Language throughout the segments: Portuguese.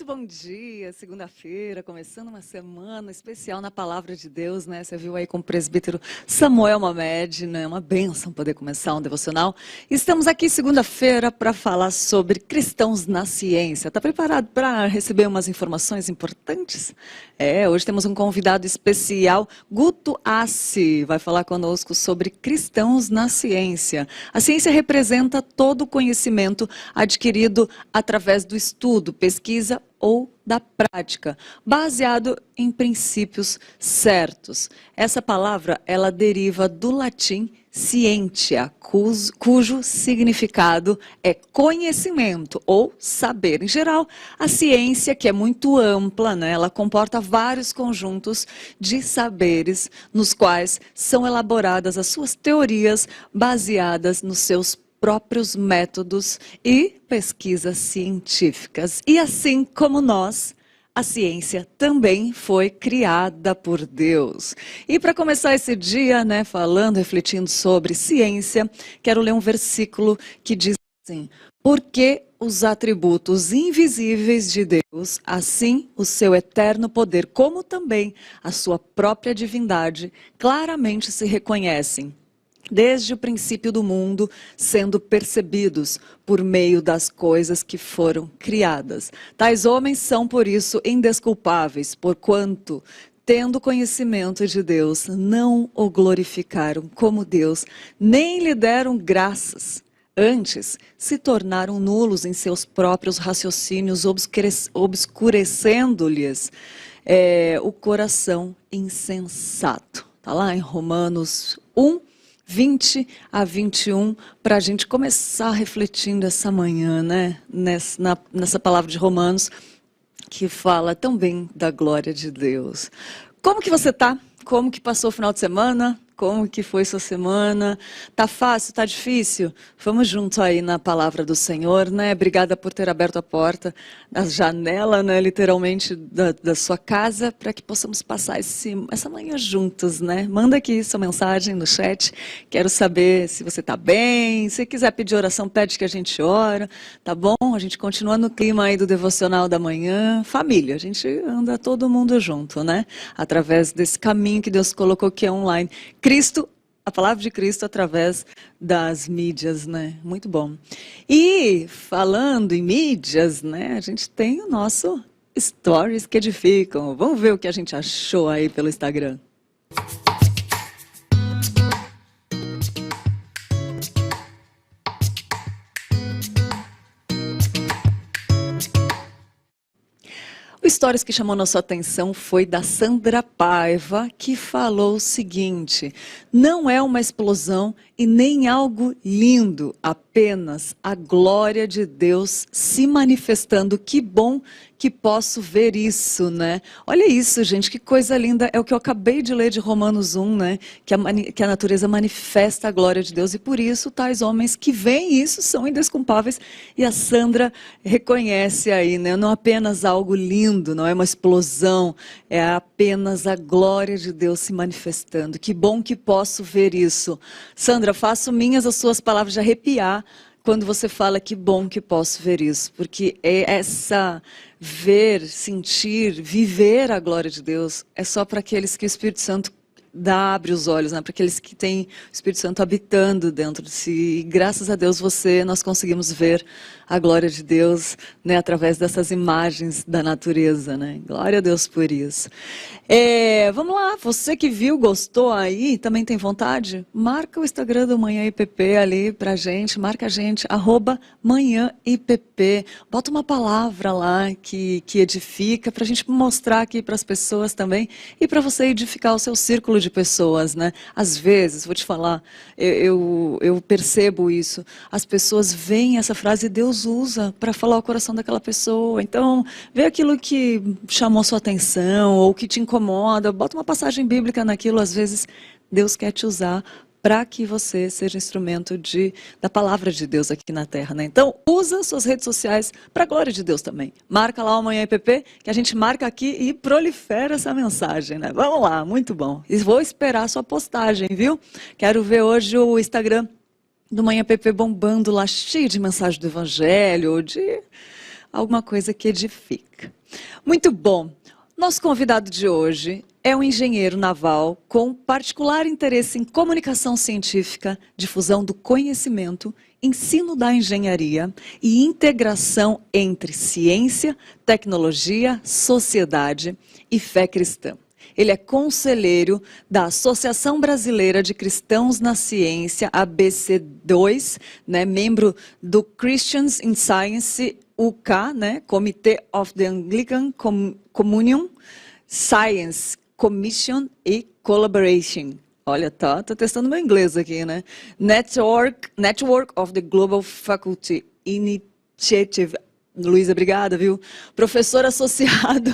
bom dia, segunda-feira, começando uma semana especial na Palavra de Deus, né? Você viu aí com o presbítero Samuel Mamed, né? Uma bênção poder começar um devocional. Estamos aqui segunda-feira para falar sobre cristãos na ciência. Está preparado para receber umas informações importantes? Hoje temos um convidado especial, Guto Assi, vai falar conosco sobre cristãos na ciência. A ciência representa todo o conhecimento adquirido através do estudo, pesquisa ou da prática, baseado em princípios certos. Essa palavra, ela deriva do latim scientia, cujo significado é conhecimento ou saber. Em geral, a ciência, que é muito ampla, né, ela comporta vários conjuntos de saberes, nos quais são elaboradas as suas teorias baseadas nos seus próprios métodos e pesquisas científicas. E assim como nós, a ciência também foi criada por Deus. E para começar esse dia, né, falando, refletindo sobre ciência, quero ler um versículo que diz assim: porque os atributos invisíveis de Deus, assim o seu eterno poder, como também a sua própria divindade, claramente se reconhecem desde o princípio do mundo, sendo percebidos por meio das coisas que foram criadas. Tais homens são, por isso, indesculpáveis, porquanto, tendo conhecimento de Deus, não o glorificaram como Deus, nem lhe deram graças. Antes, se tornaram nulos em seus próprios raciocínios, obscurecendo-lhes o coração insensato. Está lá em Romanos 1, 20 a 21, para a gente começar refletindo essa manhã, né? Nessa palavra de Romanos, que fala tão bem da glória de Deus. Como que você está? Como que passou o final de semana? Como que foi sua semana? Tá fácil? Tá difícil? Vamos junto aí na palavra do Senhor, né? Obrigada por ter aberto a porta, a janela, né, literalmente, da sua casa, para que possamos passar essa manhã juntos, né? Manda aqui sua mensagem no chat. Quero saber se você tá bem. Se quiser pedir oração, pede que a gente ora, tá bom? A gente continua no clima aí do devocional da manhã. Família, a gente anda todo mundo junto, né? Através desse caminho que Deus colocou que é online. Cristo, a palavra de Cristo através das mídias, né? Muito bom. E falando em mídias, né? A gente tem o nosso Stories que edificam. Vamos ver o que a gente achou aí pelo Instagram. O Stories que chamou nossa atenção foi da Sandra Paiva, que falou o seguinte: não é uma explosão e nem algo lindo, apenas a glória de Deus se manifestando. Que bom que posso ver isso, né? Olha isso, gente, que coisa linda. É o que eu acabei de ler de Romanos 1, né? Que a natureza manifesta a glória de Deus e por isso tais homens que veem isso são indesculpáveis. E a Sandra reconhece aí, né? Não apenas algo lindo, não é uma explosão, é apenas a glória de Deus se manifestando. Que bom que posso ver isso. Sandra, faço minhas as suas palavras de arrepiar quando você fala que bom que posso ver isso, porque essa ver, sentir, viver a glória de Deus é só para aqueles que o Espírito Santo abre os olhos, né? Para aqueles que têm o Espírito Santo habitando dentro de si. E graças a Deus nós conseguimos ver a glória de Deus, né? Através dessas imagens da natureza, né? Glória a Deus por isso. Vamos lá, você que viu, gostou aí, também tem vontade? Marca o Instagram do Manhã IPP ali pra gente, marca a gente, @manhãIPP. Bota uma palavra lá que edifica, pra gente mostrar aqui para as pessoas também e para você edificar o seu círculo de pessoas, né? Às vezes, vou te falar, eu percebo isso, as pessoas veem essa frase e Deus usa para falar o coração daquela pessoa. Então, vê aquilo que chamou sua atenção ou que te incomoda, bota uma passagem bíblica naquilo, às vezes Deus quer te usar para que você seja instrumento da palavra de Deus aqui na Terra, né? Então, usa suas redes sociais para a glória de Deus também. Marca lá o Manhã IPP, que a gente marca aqui e prolifera essa mensagem, né? Vamos lá, muito bom. E vou esperar a sua postagem, viu? Quero ver hoje o Instagram do Manhã IPP bombando lá, cheio de mensagem do Evangelho ou de alguma coisa que edifica. Muito bom. Nosso convidado de hoje é um engenheiro naval com particular interesse em comunicação científica, difusão do conhecimento, ensino da engenharia e integração entre ciência, tecnologia, sociedade e fé cristã. Ele é conselheiro da Associação Brasileira de Cristãos na Ciência, ABC2, né, membro do Christians in Science UK, né, Committee of the Anglican Communion, Science Commission e Collaboration. Olha, tá testando meu inglês aqui, né? Network of the Global Faculty Initiative. Luísa, obrigada, viu? Professor associado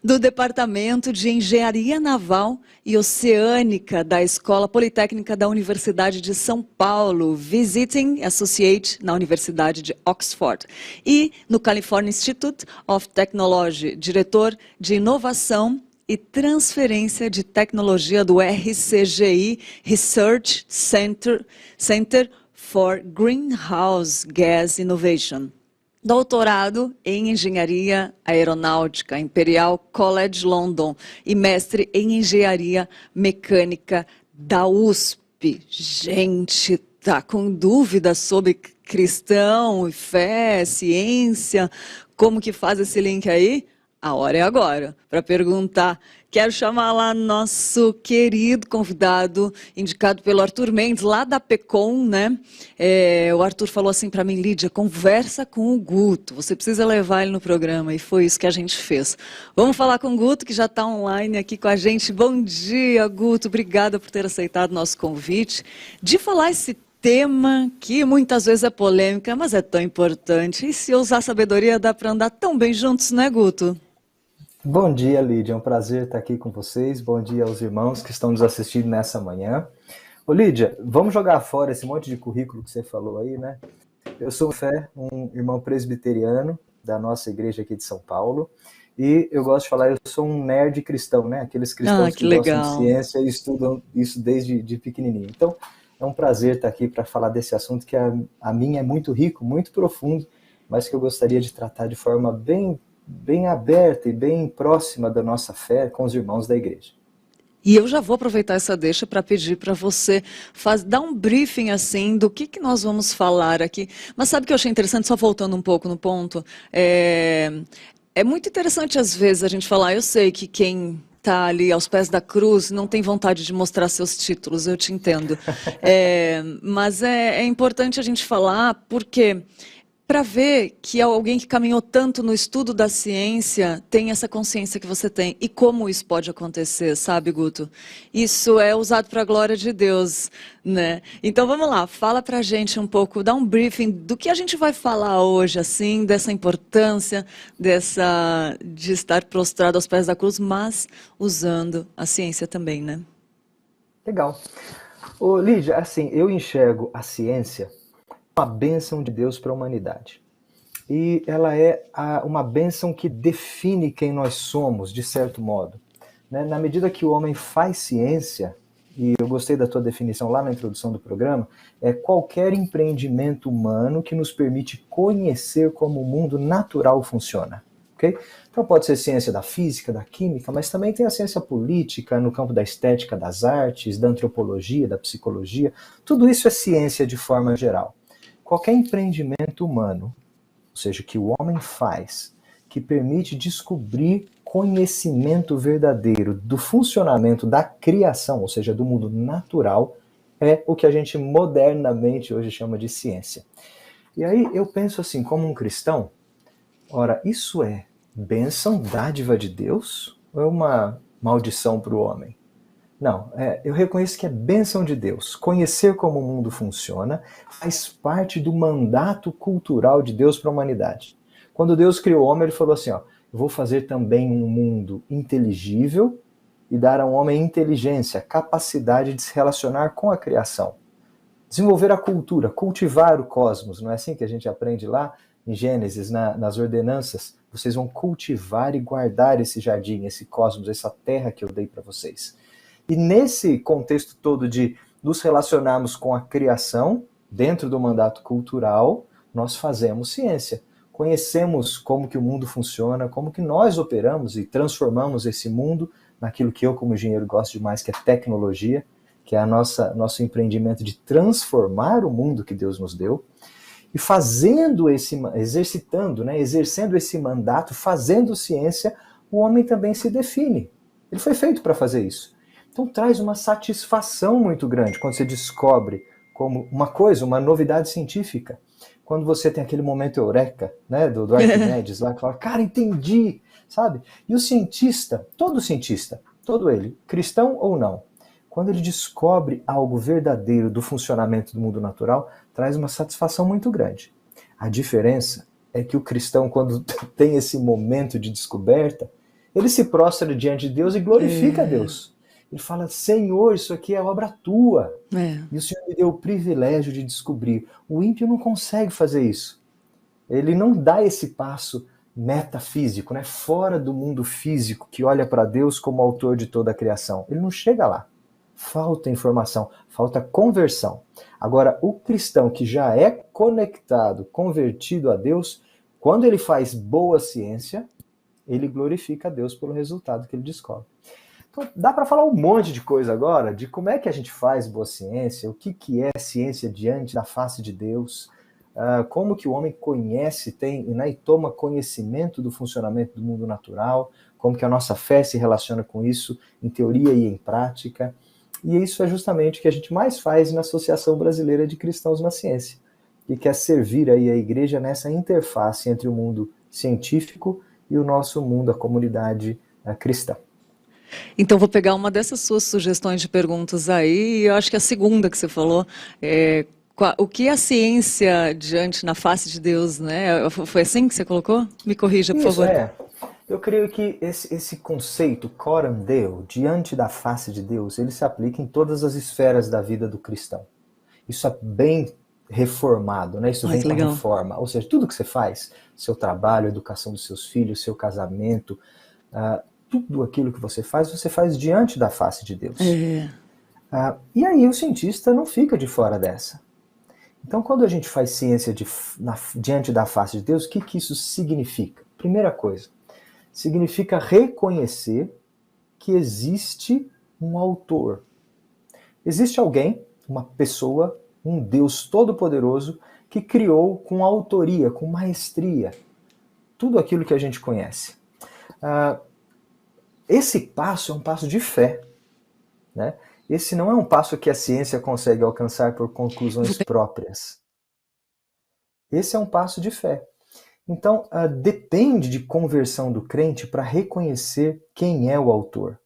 do Departamento de Engenharia Naval e Oceânica da Escola Politécnica da Universidade de São Paulo, Visiting Associate na Universidade de Oxford. E no California Institute of Technology, diretor de Inovação e Transferência de Tecnologia do RCGI, Research Center for Greenhouse Gas Innovation. Doutorado em Engenharia Aeronáutica, Imperial College London, e mestre em Engenharia Mecânica da USP. Gente, tá com dúvida sobre cristão, fé, ciência? Como que faz esse link aí? A hora é agora para perguntar. Quero chamar lá nosso querido convidado, indicado pelo Arthur Mendes, lá da PECOM, né? O Arthur falou assim para mim: Lídia, conversa com o Guto, você precisa levar ele no programa, e foi isso que a gente fez. Vamos falar com o Guto, que já está online aqui com a gente. Bom dia, Guto, obrigada por ter aceitado o nosso convite, de falar esse tema que muitas vezes é polêmica, mas é tão importante. E se usar sabedoria, dá para andar tão bem juntos, né, Guto? Bom dia, Lídia. É um prazer estar aqui com vocês. Bom dia aos irmãos que estão nos assistindo nessa manhã. Ô, Lídia, vamos jogar fora esse monte de currículo que você falou aí, né? Eu sou um irmão presbiteriano da nossa igreja aqui de São Paulo. E eu gosto de falar, eu sou um nerd cristão, né? Aqueles cristãos que gostam de ciência e estudam isso desde pequenininho. Então, é um prazer estar aqui para falar desse assunto que a mim é muito rico, muito profundo, mas que eu gostaria de tratar de forma bem aberta e bem próxima da nossa fé com os irmãos da igreja. E eu já vou aproveitar essa deixa para pedir para você dar um briefing assim do que nós vamos falar aqui. Mas sabe o que eu achei interessante, só voltando um pouco no ponto? É muito interessante às vezes a gente falar, eu sei que quem está ali aos pés da cruz não tem vontade de mostrar seus títulos, eu te entendo. Mas é importante a gente falar porque para ver que alguém que caminhou tanto no estudo da ciência tem essa consciência que você tem. E como isso pode acontecer, sabe, Guto? Isso é usado para a glória de Deus, né? Então vamos lá, fala para a gente um pouco, dá um briefing do que a gente vai falar hoje, assim, dessa importância de estar prostrado aos pés da cruz, mas usando a ciência também, né? Legal. Ô, Lídia, assim, eu enxergo a ciência uma bênção de Deus para a humanidade. E ela é uma bênção que define quem nós somos, de certo modo. Né? Na medida que o homem faz ciência, e eu gostei da tua definição lá na introdução do programa, é qualquer empreendimento humano que nos permite conhecer como o mundo natural funciona. Okay? Então pode ser ciência da física, da química, mas também tem a ciência política, no campo da estética, das artes, da antropologia, da psicologia. Tudo isso é ciência de forma geral. Qualquer empreendimento humano, ou seja, que o homem faz, que permite descobrir conhecimento verdadeiro do funcionamento da criação, ou seja, do mundo natural, é o que a gente modernamente hoje chama de ciência. E aí eu penso assim, como um cristão, ora, isso é bênção, dádiva de Deus, ou é uma maldição para o homem? Não, eu reconheço que é bênção de Deus. Conhecer como o mundo funciona faz parte do mandato cultural de Deus para a humanidade. Quando Deus criou o homem, ele falou assim, ó, eu vou fazer também um mundo inteligível e dar ao homem inteligência, capacidade de se relacionar com a criação. Desenvolver a cultura, cultivar o cosmos, não é assim que a gente aprende lá em Gênesis, nas ordenanças? Vocês vão cultivar e guardar esse jardim, esse cosmos, essa terra que eu dei para vocês. E nesse contexto todo de nos relacionarmos com a criação, dentro do mandato cultural, nós fazemos ciência. conhecemos como que o mundo funciona, como que nós operamos e transformamos esse mundo naquilo que eu, como engenheiro, gosto demais, que é tecnologia, que é nosso empreendimento de transformar o mundo que Deus nos deu, e exercitando, né, exercendo esse mandato, fazendo ciência, o homem também se define. Ele foi feito para fazer isso. Então traz uma satisfação muito grande quando você descobre como uma coisa, uma novidade científica. Quando você tem aquele momento eureka, né, do Arquimedes lá, que fala, cara, entendi, sabe? E o cientista, todo ele, cristão ou não, quando ele descobre algo verdadeiro do funcionamento do mundo natural, traz uma satisfação muito grande. A diferença é que o cristão, quando tem esse momento de descoberta, ele se prostra diante de Deus e glorifica a Deus. Ele fala, Senhor, isso aqui é obra tua. E o Senhor me deu o privilégio de descobrir. O ímpio não consegue fazer isso. Ele não dá esse passo metafísico, né, fora do mundo físico, que olha para Deus como autor de toda a criação. Ele não chega lá. Falta informação, falta conversão. Agora, o cristão que já é conectado, convertido a Deus, quando ele faz boa ciência, ele glorifica a Deus pelo resultado que ele descobre. Então, dá para falar um monte de coisa agora, de como é que a gente faz boa ciência, o que é ciência diante da face de Deus, como que o homem conhece, tem, né, e toma conhecimento do funcionamento do mundo natural, como que a nossa fé se relaciona com isso, em teoria e em prática. E isso é justamente o que a gente mais faz na Associação Brasileira de Cristãos na Ciência, que quer servir aí a igreja nessa interface entre o mundo científico e o nosso mundo, a comunidade cristã. Então, vou pegar uma dessas suas sugestões de perguntas aí, e eu acho que a segunda que você falou, o que é a ciência diante na face de Deus, né? Foi assim que você colocou? Me corrija, por favor. Eu creio que esse conceito, coram Deo, diante da face de Deus, ele se aplica em todas as esferas da vida do cristão. Isso é bem reformado, né? Isso vem com a reforma. Ou seja, tudo que você faz, seu trabalho, a educação dos seus filhos, seu casamento, tudo aquilo que você faz diante da face de Deus. E aí o cientista não fica de fora dessa. Então, quando a gente faz ciência diante da face de Deus, o que isso significa? Primeira coisa, significa reconhecer que existe um autor. Existe alguém, uma pessoa, um Deus todo-poderoso, que criou com autoria, com maestria, tudo aquilo que a gente conhece. Esse passo é um passo de fé, né? Esse não é um passo que a ciência consegue alcançar por conclusões próprias. Esse é um passo de fé. Então, depende de conversão do crente para reconhecer quem é o autor.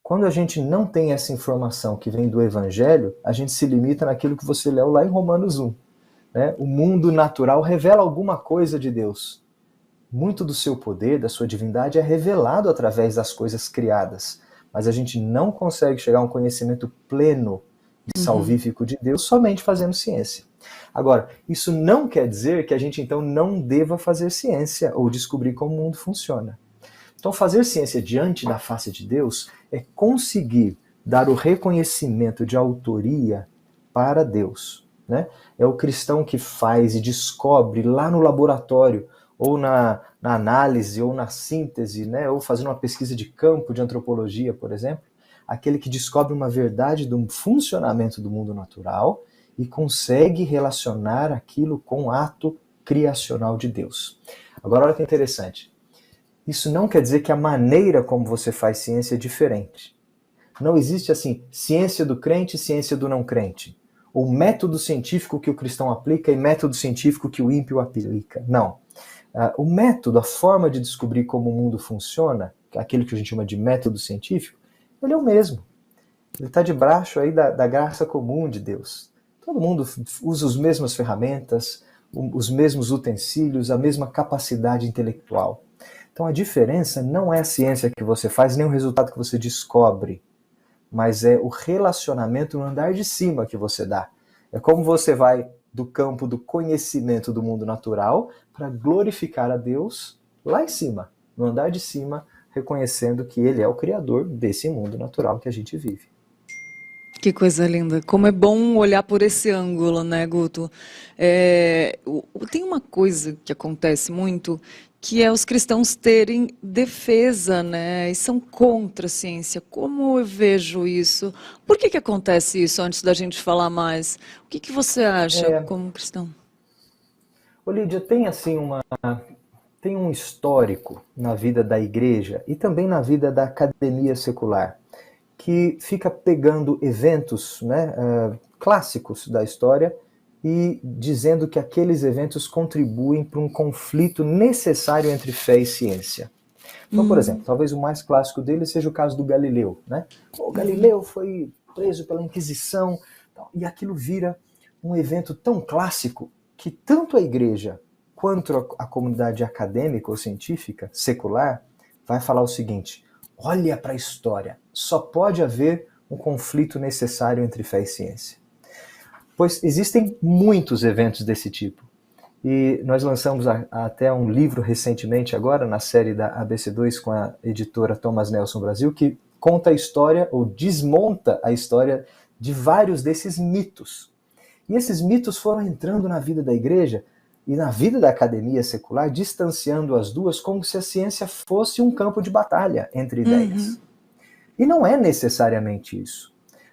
Quando a gente não tem essa informação que vem do Evangelho, a gente se limita naquilo que você leu lá em Romanos 1. Né? O mundo natural revela alguma coisa de Deus. Muito do seu poder, da sua divindade, é revelado através das coisas criadas. Mas a gente não consegue chegar a um conhecimento pleno e salvífico de Deus somente fazendo ciência. Agora, isso não quer dizer que a gente então não deva fazer ciência ou descobrir como o mundo funciona. Então, fazer ciência diante da face de Deus é conseguir dar o reconhecimento de autoria para Deus. Né? É o cristão que faz e descobre lá no laboratório, ou na análise, ou na síntese, né? Ou fazendo uma pesquisa de campo de antropologia, por exemplo, aquele que descobre uma verdade do funcionamento do mundo natural e consegue relacionar aquilo com o ato criacional de Deus. Agora, olha que interessante. Isso não quer dizer que a maneira como você faz ciência é diferente. Não existe assim, ciência do crente e ciência do não crente. Ou método científico que o cristão aplica e método científico que o ímpio aplica. Não. O método, a forma de descobrir como o mundo funciona, aquele que a gente chama de método científico, ele é o mesmo. Ele está debaixo aí da graça comum de Deus. Todo mundo usa as mesmas ferramentas, os mesmos utensílios, a mesma capacidade intelectual. Então a diferença não é a ciência que você faz, nem o resultado que você descobre, mas é o relacionamento no andar de cima que você dá. É como você vai do campo do conhecimento do mundo natural para glorificar a Deus lá em cima, no andar de cima, reconhecendo que Ele é o Criador desse mundo natural que a gente vive. Que coisa linda. Como é bom olhar por esse ângulo, né, Guto? Tem uma coisa que acontece muito, que é os cristãos terem defesa, né? E são contra a ciência. Como eu vejo isso? Por que que acontece isso, antes da gente falar mais? O que que você acha É, como cristão? Lídia, tem assim tem um histórico na vida da igreja e também na vida da academia secular, que fica pegando eventos, né, clássicos da história e dizendo que aqueles eventos contribuem para um conflito necessário entre fé e ciência. Então, por exemplo, Hum, talvez o mais clássico dele seja o caso do Galileu, né? O uhum. Galileu foi preso pela Inquisição, e aquilo vira um evento tão clássico que tanto a igreja quanto a comunidade acadêmica ou científica, secular, vai falar o seguinte: olha para a história, só pode haver um conflito necessário entre fé e ciência. Pois existem muitos eventos desse tipo. E nós lançamos até um livro recentemente, agora, na série da ABC2 com a editora Thomas Nelson Brasil, que conta a história, ou desmonta a história de vários desses mitos. E esses mitos foram entrando na vida da igreja e na vida da academia secular, distanciando as duas como se a ciência fosse um campo de batalha entre Uhum. ideias. E não é necessariamente isso.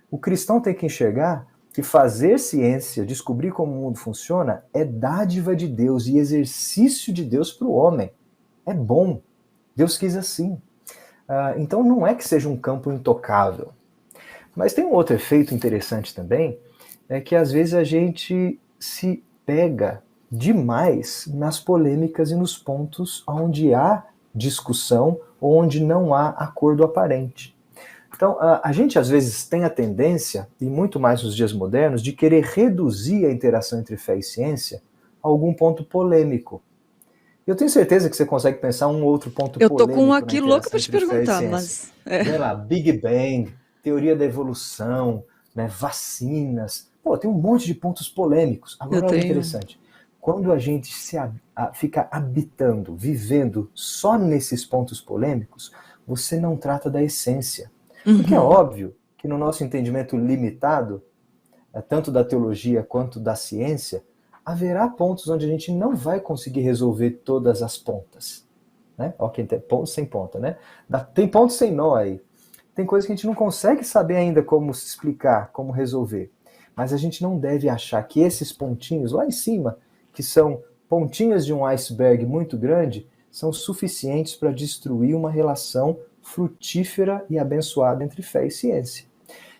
O cristão tem que enxergar que fazer ciência, descobrir como o mundo funciona, é dádiva de Deus e exercício de Deus para o homem. É bom. Deus quis assim. Então não é que seja um campo intocável. Mas tem um outro efeito interessante também, é que às vezes a gente se pega demais nas polêmicas e nos pontos onde há discussão ou onde não há acordo aparente. Então, a gente às vezes tem a tendência, e muito mais nos dias modernos, de querer reduzir a interação entre fé e ciência a algum ponto polêmico. Eu tenho certeza que você consegue pensar um outro ponto Eu tô com um polêmico na aqui louca interação para te entre fé e perguntar, ciência. mas Vem lá, Big Bang, teoria da evolução, né, vacinas. Pô, tem um monte de pontos polêmicos. eu Agora, olha tenho. interessante. Quando a gente fica habitando, vivendo só nesses pontos polêmicos, você não trata da essência. Porque é Uhum. óbvio que no nosso entendimento limitado, tanto da teologia quanto da ciência, haverá pontos onde a gente não vai conseguir resolver todas as pontas. Né? Ok, tem ponto sem ponta, né? Tem ponto sem nó aí. Tem coisas que a gente não consegue saber ainda como se explicar, como resolver. Mas a gente não deve achar que esses pontinhos lá em cima, que são pontinhas de um iceberg muito grande, são suficientes para destruir uma relação frutífera e abençoada entre fé e ciência.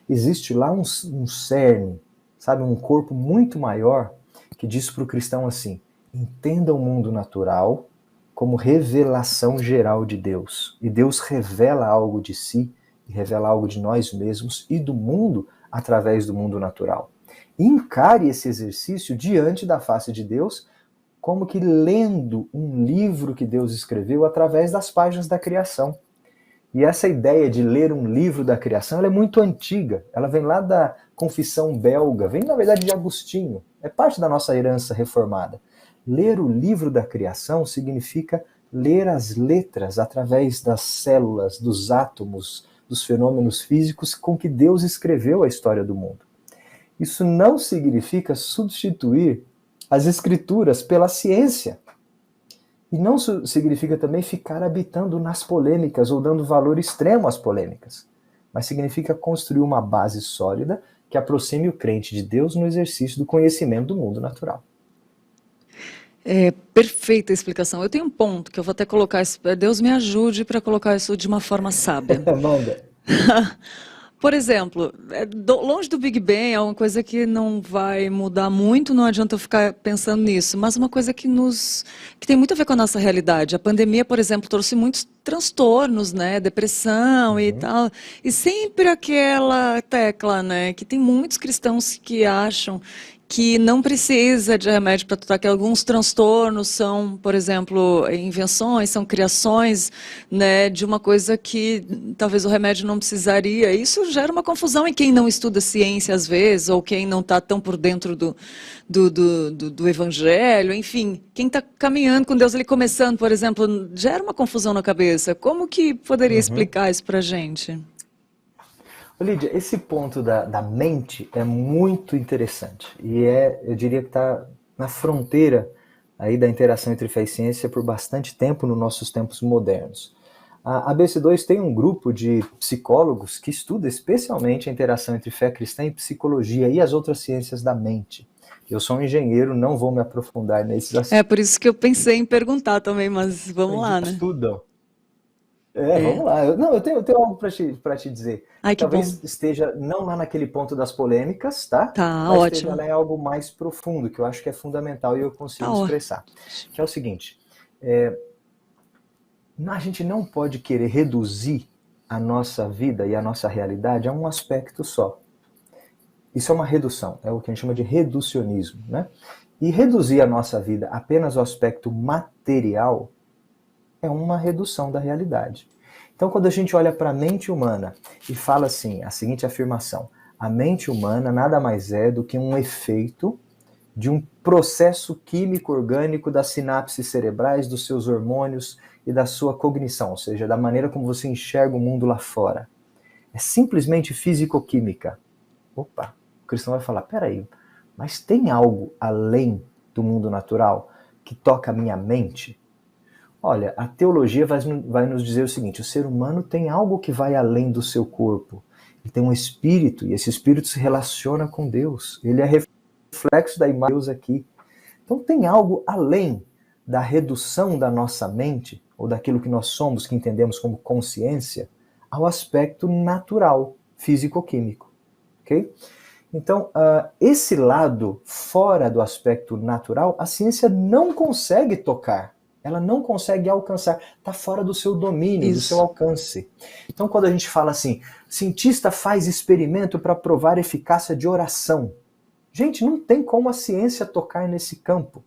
Existe lá um cerne, sabe, um corpo muito maior que diz para o cristão assim: entenda o mundo natural como revelação geral de Deus. E Deus revela algo de si, e revela algo de nós mesmos e do mundo através do mundo natural. Encare esse exercício diante da face de Deus, como que lendo um livro que Deus escreveu através das páginas da criação. E essa ideia de ler um livro da criação, ela é muito antiga. Ela vem lá da Confissão Belga, vem na verdade de Agostinho. É parte da nossa herança reformada. Ler o livro da criação significa ler as letras através das células, dos átomos, dos fenômenos físicos com que Deus escreveu a história do mundo. Isso não significa substituir as escrituras pela ciência. E não significa também ficar habitando nas polêmicas ou dando valor extremo às polêmicas, mas significa construir uma base sólida que aproxime o crente de Deus no exercício do conhecimento do mundo natural. É perfeita a explicação. Eu tenho um ponto que eu vou até colocar isso. Deus me ajude para colocar isso de uma forma sábia. Manda. Por exemplo, longe do Big Bang é uma coisa que não vai mudar muito, não adianta eu ficar pensando nisso, mas uma coisa que tem muito a ver com a nossa realidade. A pandemia, por exemplo, trouxe muitos transtornos, né, depressão e Uhum. tal, e sempre aquela tecla, né, que tem muitos cristãos que acham que não precisa de remédio para tratar, que alguns transtornos são, por exemplo, invenções, são criações, né, de uma coisa que talvez o remédio não precisaria. Isso gera uma confusão em quem não estuda ciência às vezes, ou quem não está tão por dentro do evangelho, enfim, quem está caminhando com Deus ali começando, por exemplo, gera uma confusão na cabeça. Como que poderia Uhum. explicar isso para a gente? Lídia, esse ponto da mente é muito interessante e eu diria que está na fronteira aí da interação entre fé e ciência por bastante tempo nos nossos tempos modernos. A BC2 tem um grupo de psicólogos que estuda especialmente a interação entre fé cristã e psicologia e as outras ciências da mente. Eu sou um engenheiro, não vou me aprofundar nesses assuntos. É por isso que eu pensei em perguntar também, mas vamos lá, né? Estudam. É. Vamos lá. Eu tenho algo para te dizer. Ai, que bom. Talvez esteja não lá naquele ponto das polêmicas, tá? Tá Mas esteja ótimo. lá em algo mais profundo, que eu acho que é fundamental e eu Tá consigo ó. expressar. Que é o seguinte, a gente não pode querer reduzir a nossa vida e a nossa realidade a um aspecto só. Isso é uma redução, é o que a gente chama de reducionismo, né? E reduzir a nossa vida apenas ao aspecto material é uma redução da realidade. Então, quando a gente olha para a mente humana e fala assim, a seguinte afirmação: a mente humana nada mais é do que um efeito de um processo químico orgânico das sinapses cerebrais, dos seus hormônios e da sua cognição, ou seja, da maneira como você enxerga o mundo lá fora. É simplesmente físico-química. Opa, o cristão vai falar, peraí, mas tem algo além do mundo natural que toca a minha mente? Olha, a teologia vai nos dizer o seguinte: o ser humano tem algo que vai além do seu corpo. Ele tem um espírito, e esse espírito se relaciona com Deus. Ele é reflexo da imagem de Deus aqui. Então tem algo além da redução da nossa mente, ou daquilo que nós somos, que entendemos como consciência, ao aspecto natural, físico-químico. Ok? Então, esse lado fora do aspecto natural, a ciência não consegue tocar. Ela não consegue alcançar. Está fora do seu domínio, do seu Isso. alcance. Então, quando a gente fala assim, cientista faz experimento para provar a eficácia de oração. Gente, não tem como a ciência tocar nesse campo.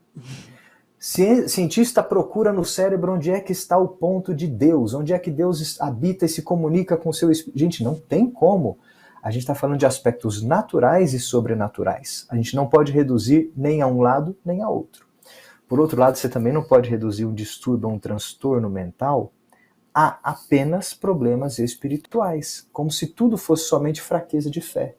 Cientista procura no cérebro onde é que está o ponto de Deus, onde é que Deus habita e se comunica com o seu espírito. Gente, não tem como. A gente está falando de aspectos naturais e sobrenaturais. A gente não pode reduzir nem a um lado, nem a outro. Por outro lado, você também não pode reduzir um distúrbio ou um transtorno mental a apenas problemas espirituais, como se tudo fosse somente fraqueza de fé.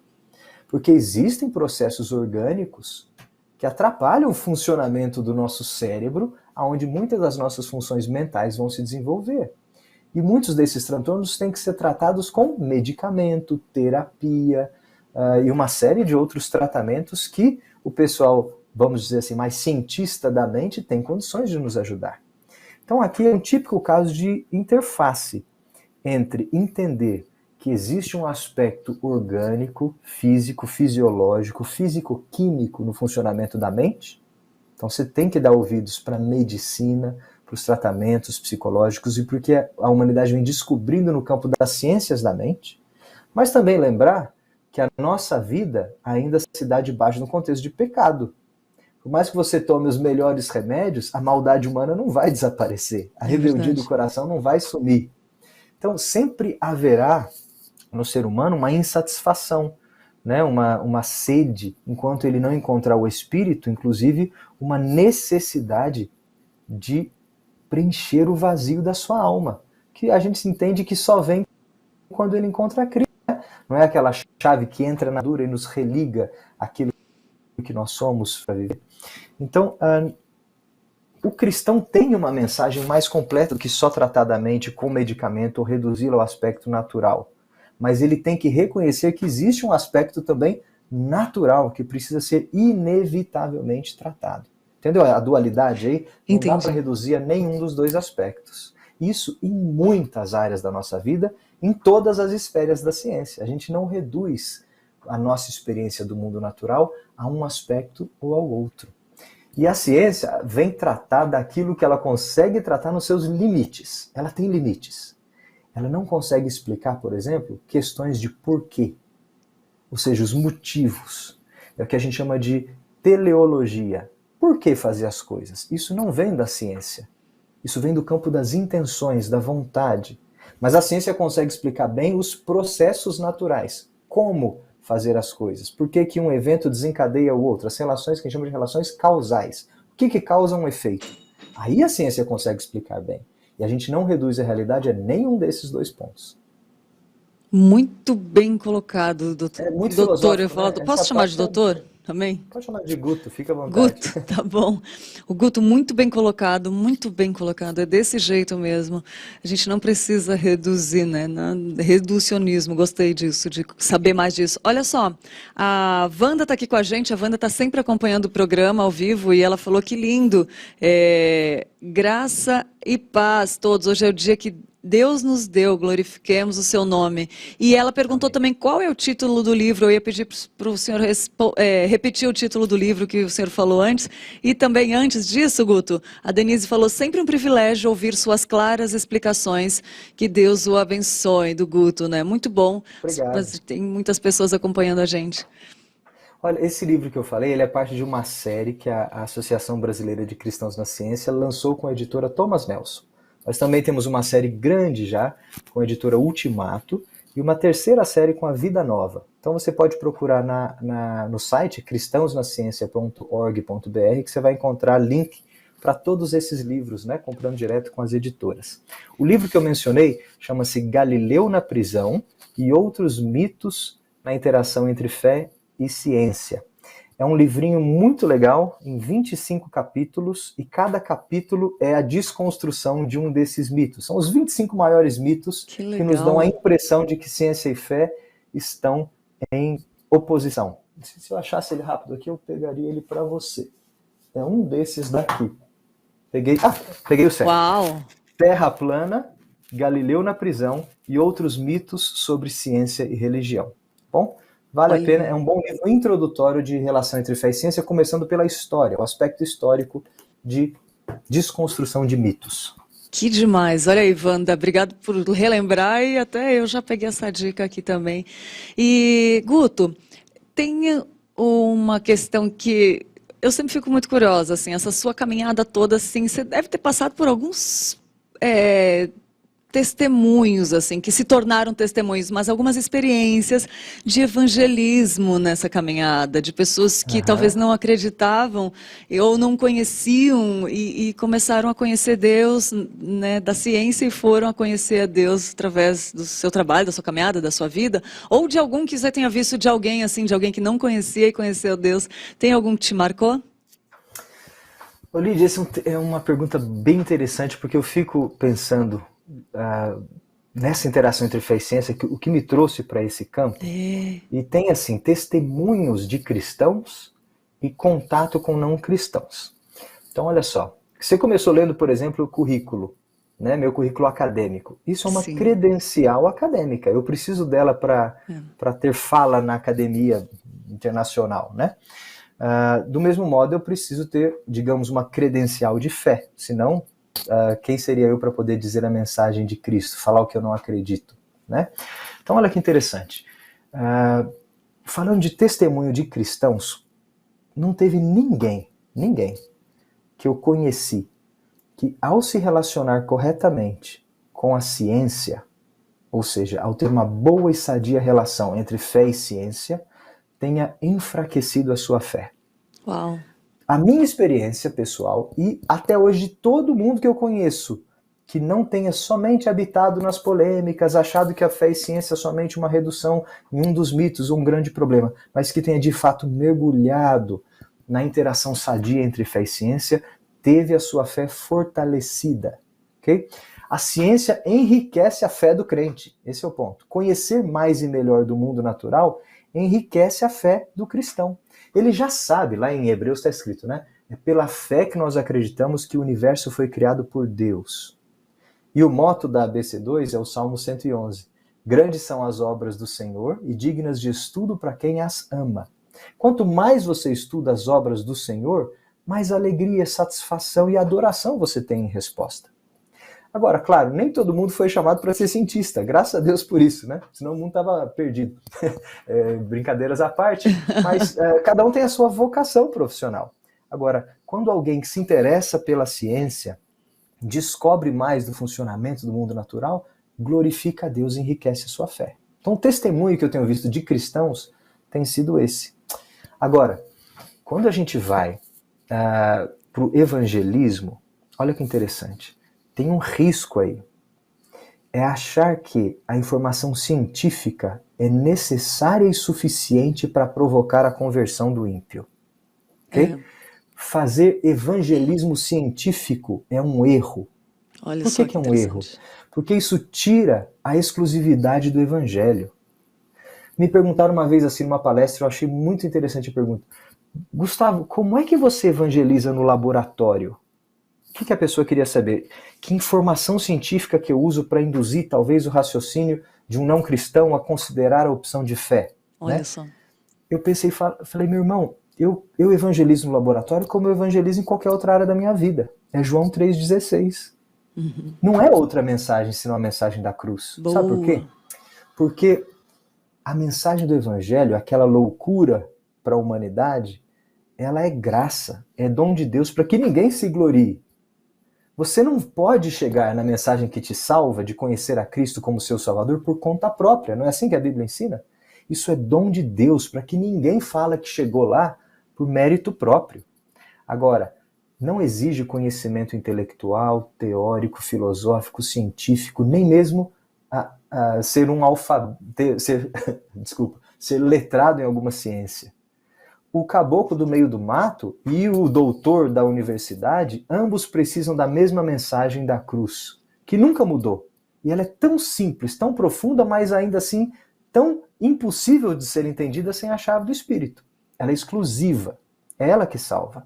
Porque existem processos orgânicos que atrapalham o funcionamento do nosso cérebro, onde muitas das nossas funções mentais vão se desenvolver. E muitos desses transtornos têm que ser tratados com medicamento, terapia e uma série de outros tratamentos que o pessoal, vamos dizer assim, mais cientista da mente tem condições de nos ajudar. Então aqui é um típico caso de interface entre entender que existe um aspecto orgânico, físico, fisiológico, físico-químico no funcionamento da mente. Então você tem que dar ouvidos para a medicina, para os tratamentos psicológicos e porque a humanidade vem descobrindo no campo das ciências da mente, mas também lembrar que a nossa vida ainda se dá debaixo de um contexto de pecado. Por mais que você tome os melhores remédios, a maldade humana não vai desaparecer, a rebeldia do coração não vai sumir. Então sempre haverá no ser humano uma insatisfação, né? uma sede, enquanto ele não encontrar o espírito, inclusive uma necessidade de preencher o vazio da sua alma, que a gente entende que só vem quando ele encontra a Cristo. Não é aquela chave que entra na dura e nos religa aquilo que nós somos para viver. Então, o cristão tem uma mensagem mais completa do que só tratar da mente com medicamento ou reduzi-la ao aspecto natural. Mas ele tem que reconhecer que existe um aspecto também natural que precisa ser inevitavelmente tratado. Entendeu a dualidade aí? Não dá para reduzir a nenhum dos dois aspectos. Isso em muitas áreas da nossa vida, em todas as esferas da ciência. A gente não reduz a nossa experiência do mundo natural a um aspecto ou ao outro. E a ciência vem tratar daquilo que ela consegue tratar nos seus limites. Ela tem limites. Ela não consegue explicar, por exemplo, questões de porquê. Ou seja, os motivos. É o que a gente chama de teleologia. Por que fazer as coisas? Isso não vem da ciência. Isso vem do campo das intenções, da vontade. Mas a ciência consegue explicar bem os processos naturais. Como fazer as coisas? Por que que um evento desencadeia o outro? As relações que a gente chama de relações causais. O que causa um efeito? Aí a ciência consegue explicar bem. E a gente não reduz a realidade a nenhum desses dois pontos. Muito bem colocado, doutor. É muito Doutor, eu filosófico, falo, né? posso Essa chamar de parte doutor também? pode chamar de Guto, fica à vontade. Guto, tá bom. O Guto, muito bem colocado, muito bem colocado. É desse jeito mesmo. A gente não precisa reduzir, né? Reducionismo, gostei disso, de saber mais disso. Olha só, a Wanda está aqui com a gente, a Wanda está sempre acompanhando o programa ao vivo e ela falou que lindo. Graça e paz todos. Hoje é o dia que Deus nos deu, glorifiquemos o seu nome. E ela perguntou Amém. também qual é o título do livro. Eu ia pedir para o senhor repetir o título do livro que o senhor falou antes. E também antes disso, Guto, a Denise falou sempre um privilégio ouvir suas claras explicações. Que Deus o abençoe, do Guto, né? Muito bom. Obrigado. Mas tem muitas pessoas acompanhando a gente. Olha, esse livro que eu falei, ele é parte de uma série que a Associação Brasileira de Cristãos na Ciência lançou com a editora Thomas Nelson. Nós também temos uma série grande já, com a editora Ultimato, e uma terceira série com a Vida Nova. Então você pode procurar no site cristãosnaciencia.org.br que você vai encontrar link para todos esses livros, né, comprando direto com as editoras. O livro que eu mencionei chama-se Galileu na Prisão e Outros Mitos na Interação entre Fé e Ciência. É um livrinho muito legal, em 25 capítulos, e cada capítulo é a desconstrução de um desses mitos. São os 25 maiores mitos que nos dão a impressão de que ciência e fé estão em oposição. Se eu achasse ele rápido aqui, eu pegaria ele para você. É um desses daqui. Peguei o certo. Uau! Terra plana, Galileu na prisão e outros mitos sobre ciência e religião. Bom, vale a pena, é um bom livro introdutório de relação entre fé e ciência, começando pela história, o aspecto histórico de desconstrução de mitos. Que demais. Olha aí, Wanda, obrigado por relembrar e até eu já peguei essa dica aqui também. E, Guto, tem uma questão que eu sempre fico muito curiosa, assim, essa sua caminhada toda, assim, você deve ter passado por alguns testemunhos, assim, que se tornaram testemunhos, mas algumas experiências de evangelismo nessa caminhada, de pessoas que talvez não acreditavam ou não conheciam e começaram a conhecer Deus, né, da ciência e foram a conhecer a Deus através do seu trabalho, da sua caminhada, da sua vida, ou de algum que você tenha visto de alguém, assim, de alguém que não conhecia e conheceu Deus. Tem algum que te marcou? Lídia, essa é uma pergunta bem interessante, porque eu fico pensando nessa interação entre fé e ciência, o que me trouxe para esse campo. E tem, assim, testemunhos de cristãos e contato com não cristãos. Então, olha só. Você começou lendo, por exemplo, o currículo, né, meu currículo acadêmico. Isso é uma credencial acadêmica. Eu preciso dela para ter fala na academia internacional, né? Do mesmo modo, eu preciso ter, digamos, uma credencial de fé. Senão, quem seria eu para poder dizer a mensagem de Cristo, falar o que eu não acredito, né? Então, olha que interessante. Falando de testemunho de cristãos, não teve ninguém que eu conheci que, ao se relacionar corretamente com a ciência, ou seja, ao ter uma boa e sadia relação entre fé e ciência, tenha enfraquecido a sua fé. Uau! A minha experiência pessoal, e até hoje de todo mundo que eu conheço, que não tenha somente habitado nas polêmicas, achado que a fé e ciência é somente uma redução em um dos mitos, um grande problema, mas que tenha de fato mergulhado na interação sadia entre fé e ciência, teve a sua fé fortalecida. Okay? A ciência enriquece a fé do crente, esse é o ponto. Conhecer mais e melhor do mundo natural enriquece a fé do cristão. Ele já sabe, lá em Hebreus está escrito, né? É pela fé que nós acreditamos que o universo foi criado por Deus. E o motto da ABC2 é o Salmo 111. Grandes são as obras do Senhor e dignas de estudo para quem as ama. Quanto mais você estuda as obras do Senhor, mais alegria, satisfação e adoração você tem em resposta. Agora, claro, nem todo mundo foi chamado para ser cientista, graças a Deus por isso, né? Senão o mundo estava perdido. Brincadeiras à parte, mas cada um tem a sua vocação profissional. Agora, quando alguém que se interessa pela ciência descobre mais do funcionamento do mundo natural, glorifica a Deus e enriquece a sua fé. Então, o testemunho que eu tenho visto de cristãos tem sido esse. Agora, quando a gente vai para o evangelismo, olha que interessante. Tem um risco aí. é achar que a informação científica é necessária e suficiente para provocar a conversão do ímpio. Okay? Fazer evangelismo científico é um erro. Olha Por só que que é um erro? interessante. Porque isso tira a exclusividade do evangelho. Me perguntaram uma vez assim numa palestra, eu achei muito interessante a pergunta. Gustavo, como é que você evangeliza no laboratório? O que a pessoa queria saber? Que informação científica que eu uso para induzir talvez o raciocínio de um não cristão a considerar a opção de fé? Olha Né? só. Eu pensei, falei, meu irmão, eu evangelizo no laboratório como eu evangelizo em qualquer outra área da minha vida. É João 3,16. Não é outra mensagem senão a mensagem da cruz. Boa. Sabe por quê? Porque a mensagem do evangelho, aquela loucura para a humanidade, ela é graça, é dom de Deus para que ninguém se glorie. Você não pode chegar na mensagem que te salva de conhecer a Cristo como seu Salvador por conta própria. Não é assim que a Bíblia ensina? Isso é dom de Deus para que ninguém fala que chegou lá por mérito próprio. Agora, não exige conhecimento intelectual, teórico, filosófico, científico, nem mesmo ser um ser letrado em alguma ciência. O caboclo do meio do mato e o doutor da universidade, ambos precisam da mesma mensagem da cruz, que nunca mudou. E ela é tão simples, tão profunda, mas ainda assim tão impossível de ser entendida sem a chave do Espírito. Ela é exclusiva, é ela que salva.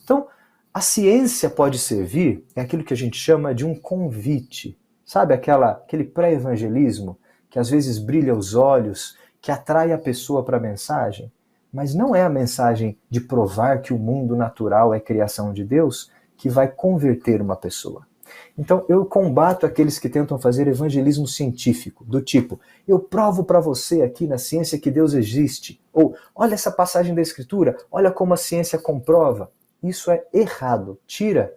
Então, a ciência pode servir, é aquilo que a gente chama de um convite. Sabe aquele pré-evangelismo que às vezes brilha os olhos, que atrai a pessoa para a mensagem? Mas não é a mensagem de provar que o mundo natural é criação de Deus que vai converter uma pessoa. Então eu combato aqueles que tentam fazer evangelismo científico, do tipo, eu provo para você aqui na ciência que Deus existe, ou olha essa passagem da Escritura, olha como a ciência comprova. Isso é errado, tira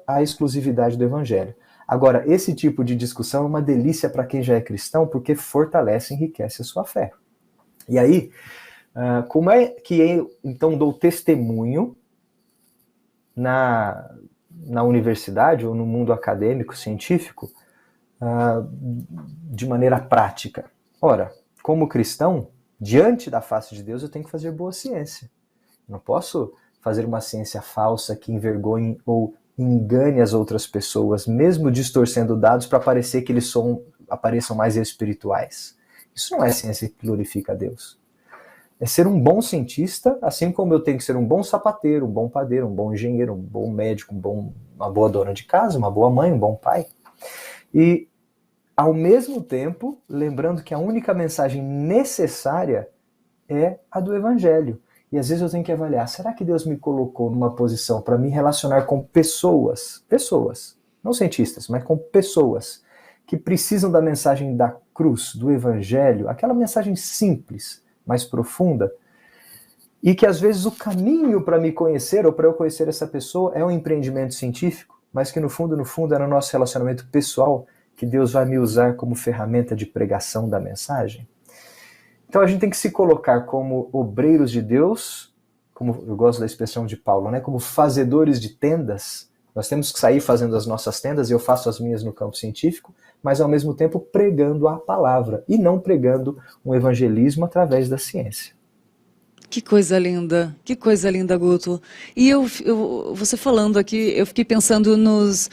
a exclusividade do evangelho. Agora, esse tipo de discussão é uma delícia para quem já é cristão, porque fortalece e enriquece a sua fé. E aí, como é que eu, então, dou testemunho na universidade ou no mundo acadêmico, científico, de maneira prática? Ora, como cristão, diante da face de Deus, eu tenho que fazer boa ciência. Não posso fazer uma ciência falsa que envergonhe ou engane as outras pessoas, mesmo distorcendo dados para parecer que eles apareçam mais espirituais. Isso não é ciência que glorifica a Deus. É ser um bom cientista, assim como eu tenho que ser um bom sapateiro, um bom padeiro, um bom engenheiro, um bom médico, uma boa dona de casa, uma boa mãe, um bom pai. E, ao mesmo tempo, lembrando que a única mensagem necessária é a do Evangelho. E às vezes eu tenho que avaliar, será que Deus me colocou numa posição para me relacionar com pessoas, não cientistas, mas com pessoas que precisam da mensagem da cruz, do Evangelho, aquela mensagem simples, mais profunda, e que às vezes o caminho para me conhecer ou para eu conhecer essa pessoa é um empreendimento científico, mas que no fundo é no nosso relacionamento pessoal que Deus vai me usar como ferramenta de pregação da mensagem. Então a gente tem que se colocar como obreiros de Deus, como eu gosto da expressão de Paulo, né? Como fazedores de tendas. Nós temos que sair fazendo as nossas tendas, e eu faço as minhas no campo científico, mas ao mesmo tempo pregando a palavra, e não pregando um evangelismo através da ciência. Que coisa linda, Guto. E você falando aqui, eu fiquei pensando nos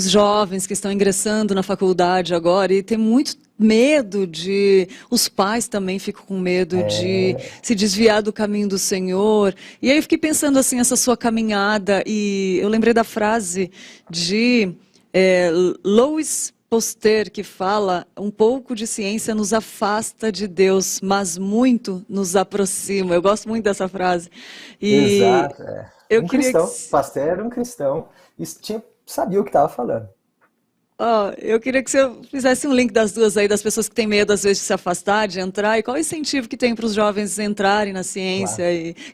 jovens que estão ingressando na faculdade agora, e tem muito medo os pais também ficam com medo de se desviar do caminho do Senhor. E aí eu fiquei pensando assim, essa sua caminhada, e eu lembrei da frase de Louis Pasteur, que fala: um pouco de ciência nos afasta de Deus, mas muito nos aproxima. Eu gosto muito dessa frase. Exato. Eu Um queria que... cristão, Pasteur era um cristão, e sabia o que estava falando. Eu queria que você fizesse um link das duas aí, das pessoas que têm medo às vezes de se afastar, de entrar, e qual o incentivo que tem para os jovens entrarem na ciência,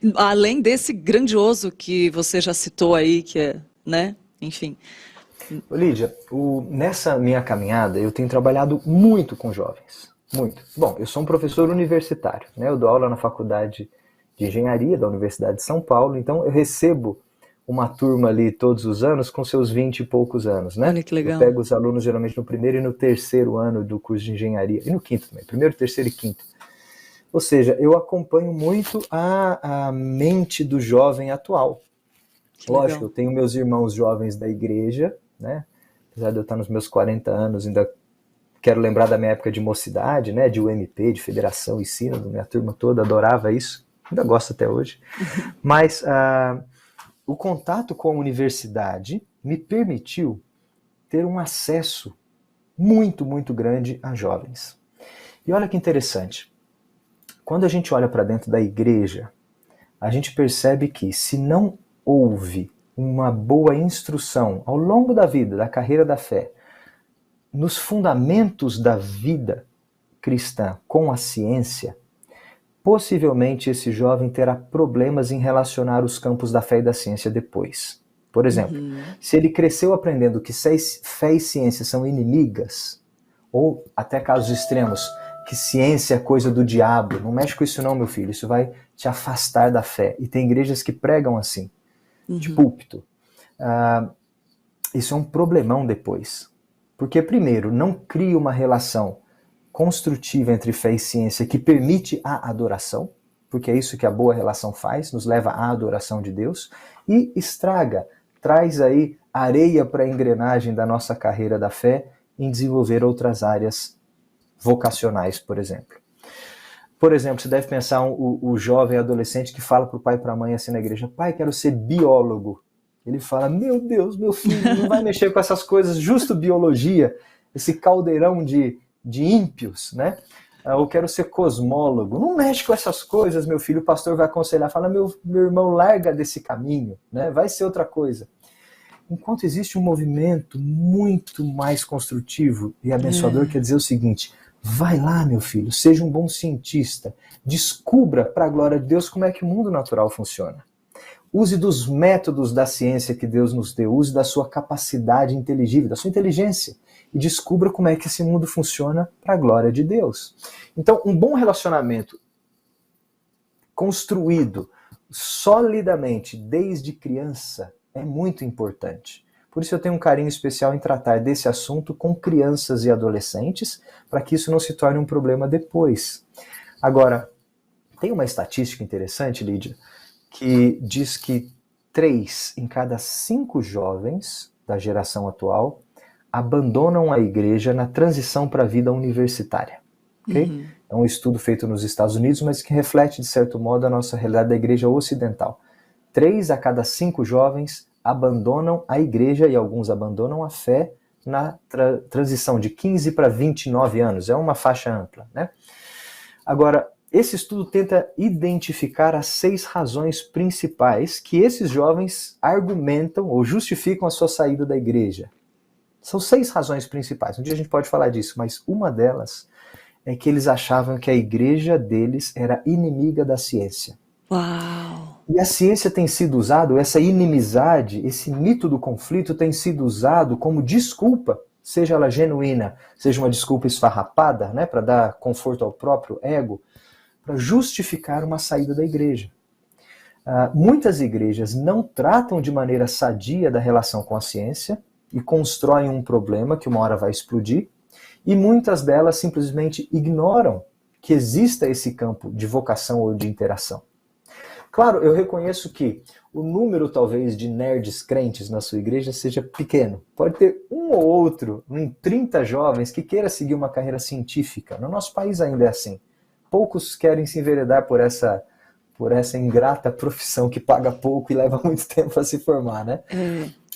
claro. Além desse grandioso que você já citou aí, que é, né, enfim. Lídia, nessa minha caminhada eu tenho trabalhado muito com jovens, muito. Bom, eu sou um professor universitário, né? Eu dou aula na Faculdade de Engenharia da Universidade de São Paulo, então eu recebo uma turma ali todos os anos com seus 20 e poucos anos, né? Olha que legal. Eu pego os alunos geralmente no primeiro e no terceiro ano do curso de engenharia, e no quinto também, primeiro, terceiro e quinto. Ou seja, eu acompanho muito a mente do jovem atual. Que Lógico, legal. eu tenho meus irmãos jovens da igreja, né? Apesar de eu estar nos meus 40 anos, ainda quero lembrar da minha época de mocidade, né? De UMP, de Federação e Sínodo, minha turma toda adorava isso, ainda gosto até hoje. Mas o contato com a universidade me permitiu ter um acesso muito, muito grande a jovens. E olha que interessante, quando a gente olha para dentro da igreja, a gente percebe que se não houve uma boa instrução ao longo da vida, da carreira da fé, nos fundamentos da vida cristã com a ciência, possivelmente esse jovem terá problemas em relacionar os campos da fé e da ciência depois. Por exemplo, se ele cresceu aprendendo que fé e ciência são inimigas, ou até casos extremos, que ciência é coisa do diabo, não mexe com isso não, meu filho, isso vai te afastar da fé. E tem igrejas que pregam assim, de púlpito. Isso é um problemão depois. Porque, primeiro, não cria uma relação construtiva entre fé e ciência que permite a adoração, porque é isso que a boa relação faz, nos leva à adoração de Deus, e estraga, traz aí areia para a engrenagem da nossa carreira da fé em desenvolver outras áreas vocacionais, por exemplo. Por exemplo, você deve pensar o jovem adolescente que fala para o pai e para a mãe assim na igreja: pai, quero ser biólogo. Ele fala: meu Deus, meu filho, não vai mexer com essas coisas, justo biologia, esse caldeirão de ímpios, né? Eu quero ser cosmólogo. Não mexe com essas coisas, meu filho. O pastor vai aconselhar, fala: meu irmão, larga desse caminho, né? Vai ser outra coisa. Enquanto existe um movimento muito mais construtivo e abençoador, quer dizer o seguinte: vai lá, meu filho, seja um bom cientista, descubra para a glória de Deus como é que o mundo natural funciona. Use dos métodos da ciência que Deus nos deu, use da sua capacidade inteligível, da sua inteligência, e descubra como é que esse mundo funciona para a glória de Deus. Então, um bom relacionamento construído solidamente desde criança é muito importante. Por isso eu tenho um carinho especial em tratar desse assunto com crianças e adolescentes, para que isso não se torne um problema depois. Agora, tem uma estatística interessante, Lídia, que diz que 3 em cada 5 jovens da geração atual abandonam a igreja na transição para a vida universitária. Okay? É um estudo feito nos Estados Unidos, mas que reflete, de certo modo, a nossa realidade da igreja ocidental. 3 a cada 5 jovens abandonam a igreja e alguns abandonam a fé na transição de 15 para 29 anos. É uma faixa ampla, né? Agora, esse estudo tenta identificar as 6 razões principais que esses jovens argumentam ou justificam a sua saída da igreja. São 6 razões principais. Um dia a gente pode falar disso, mas uma delas é que eles achavam que a igreja deles era inimiga da ciência. Uau! E a ciência tem sido usado, essa inimizade, esse mito do conflito tem sido usado como desculpa, seja ela genuína, seja uma desculpa esfarrapada, né, para dar conforto ao próprio ego, para justificar uma saída da igreja. Muitas igrejas não tratam de maneira sadia da relação com a ciência e constroem um problema que uma hora vai explodir, e muitas delas simplesmente ignoram que exista esse campo de vocação ou de interação. Claro, eu reconheço que o número talvez de nerds crentes na sua igreja seja pequeno. Pode ter um ou outro, em 30 jovens, que queira seguir uma carreira científica. No nosso país ainda é assim. Poucos querem se enveredar por essa ingrata profissão que paga pouco e leva muito tempo a se formar, né?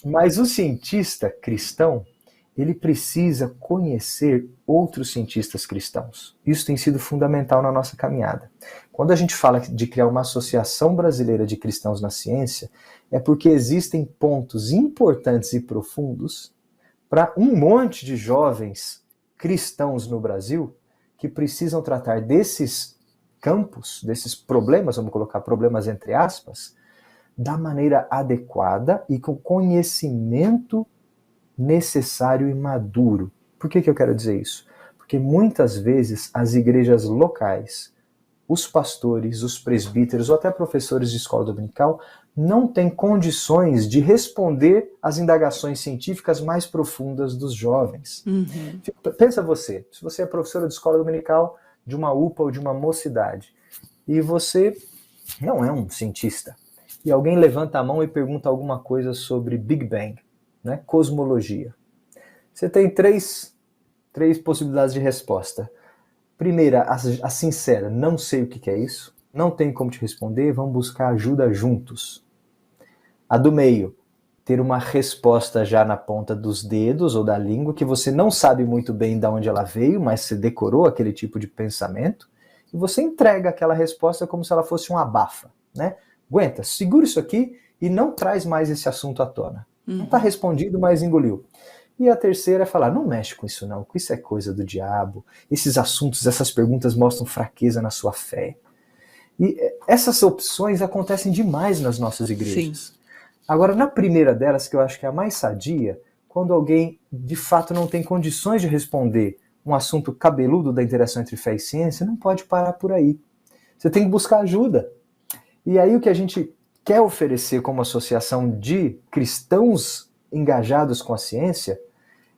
Mas o cientista cristão, ele precisa conhecer outros cientistas cristãos. Isso tem sido fundamental na nossa caminhada. Quando a gente fala de criar uma associação brasileira de cristãos na ciência, é porque existem pontos importantes e profundos para um monte de jovens cristãos no Brasil que precisam tratar desses campos, desses problemas, vamos colocar problemas entre aspas, da maneira adequada e com conhecimento necessário e maduro. Por que eu quero dizer isso? Porque muitas vezes as igrejas locais, os pastores, os presbíteros ou até professores de escola dominical não têm condições de responder às indagações científicas mais profundas dos jovens. Uhum. Pensa você, se você é professora de escola dominical de uma UPA ou de uma mocidade, e você não é um cientista, e alguém levanta a mão e pergunta alguma coisa sobre Big Bang, né, cosmologia. Você tem três possibilidades de resposta. Primeira, a sincera, não sei o que é isso, não tem como te responder, vamos buscar ajuda juntos. A do meio, ter uma resposta já na ponta dos dedos ou da língua, que você não sabe muito bem de onde ela veio, mas você decorou aquele tipo de pensamento, e você entrega aquela resposta como se ela fosse uma abafa, né? Aguenta, segura isso aqui e não traz mais esse assunto à tona. Não está respondido, mas engoliu. E a terceira é falar, não mexe com isso não, isso é coisa do diabo, esses assuntos, essas perguntas mostram fraqueza na sua fé. E essas opções acontecem demais nas nossas igrejas. Sim. Agora, na primeira delas, que eu acho que é a mais sadia, quando alguém de fato não tem condições de responder um assunto cabeludo da interação entre fé e ciência, não pode parar por aí. Você tem que buscar ajuda. E aí o que a gente quer oferecer como associação de cristãos engajados com a ciência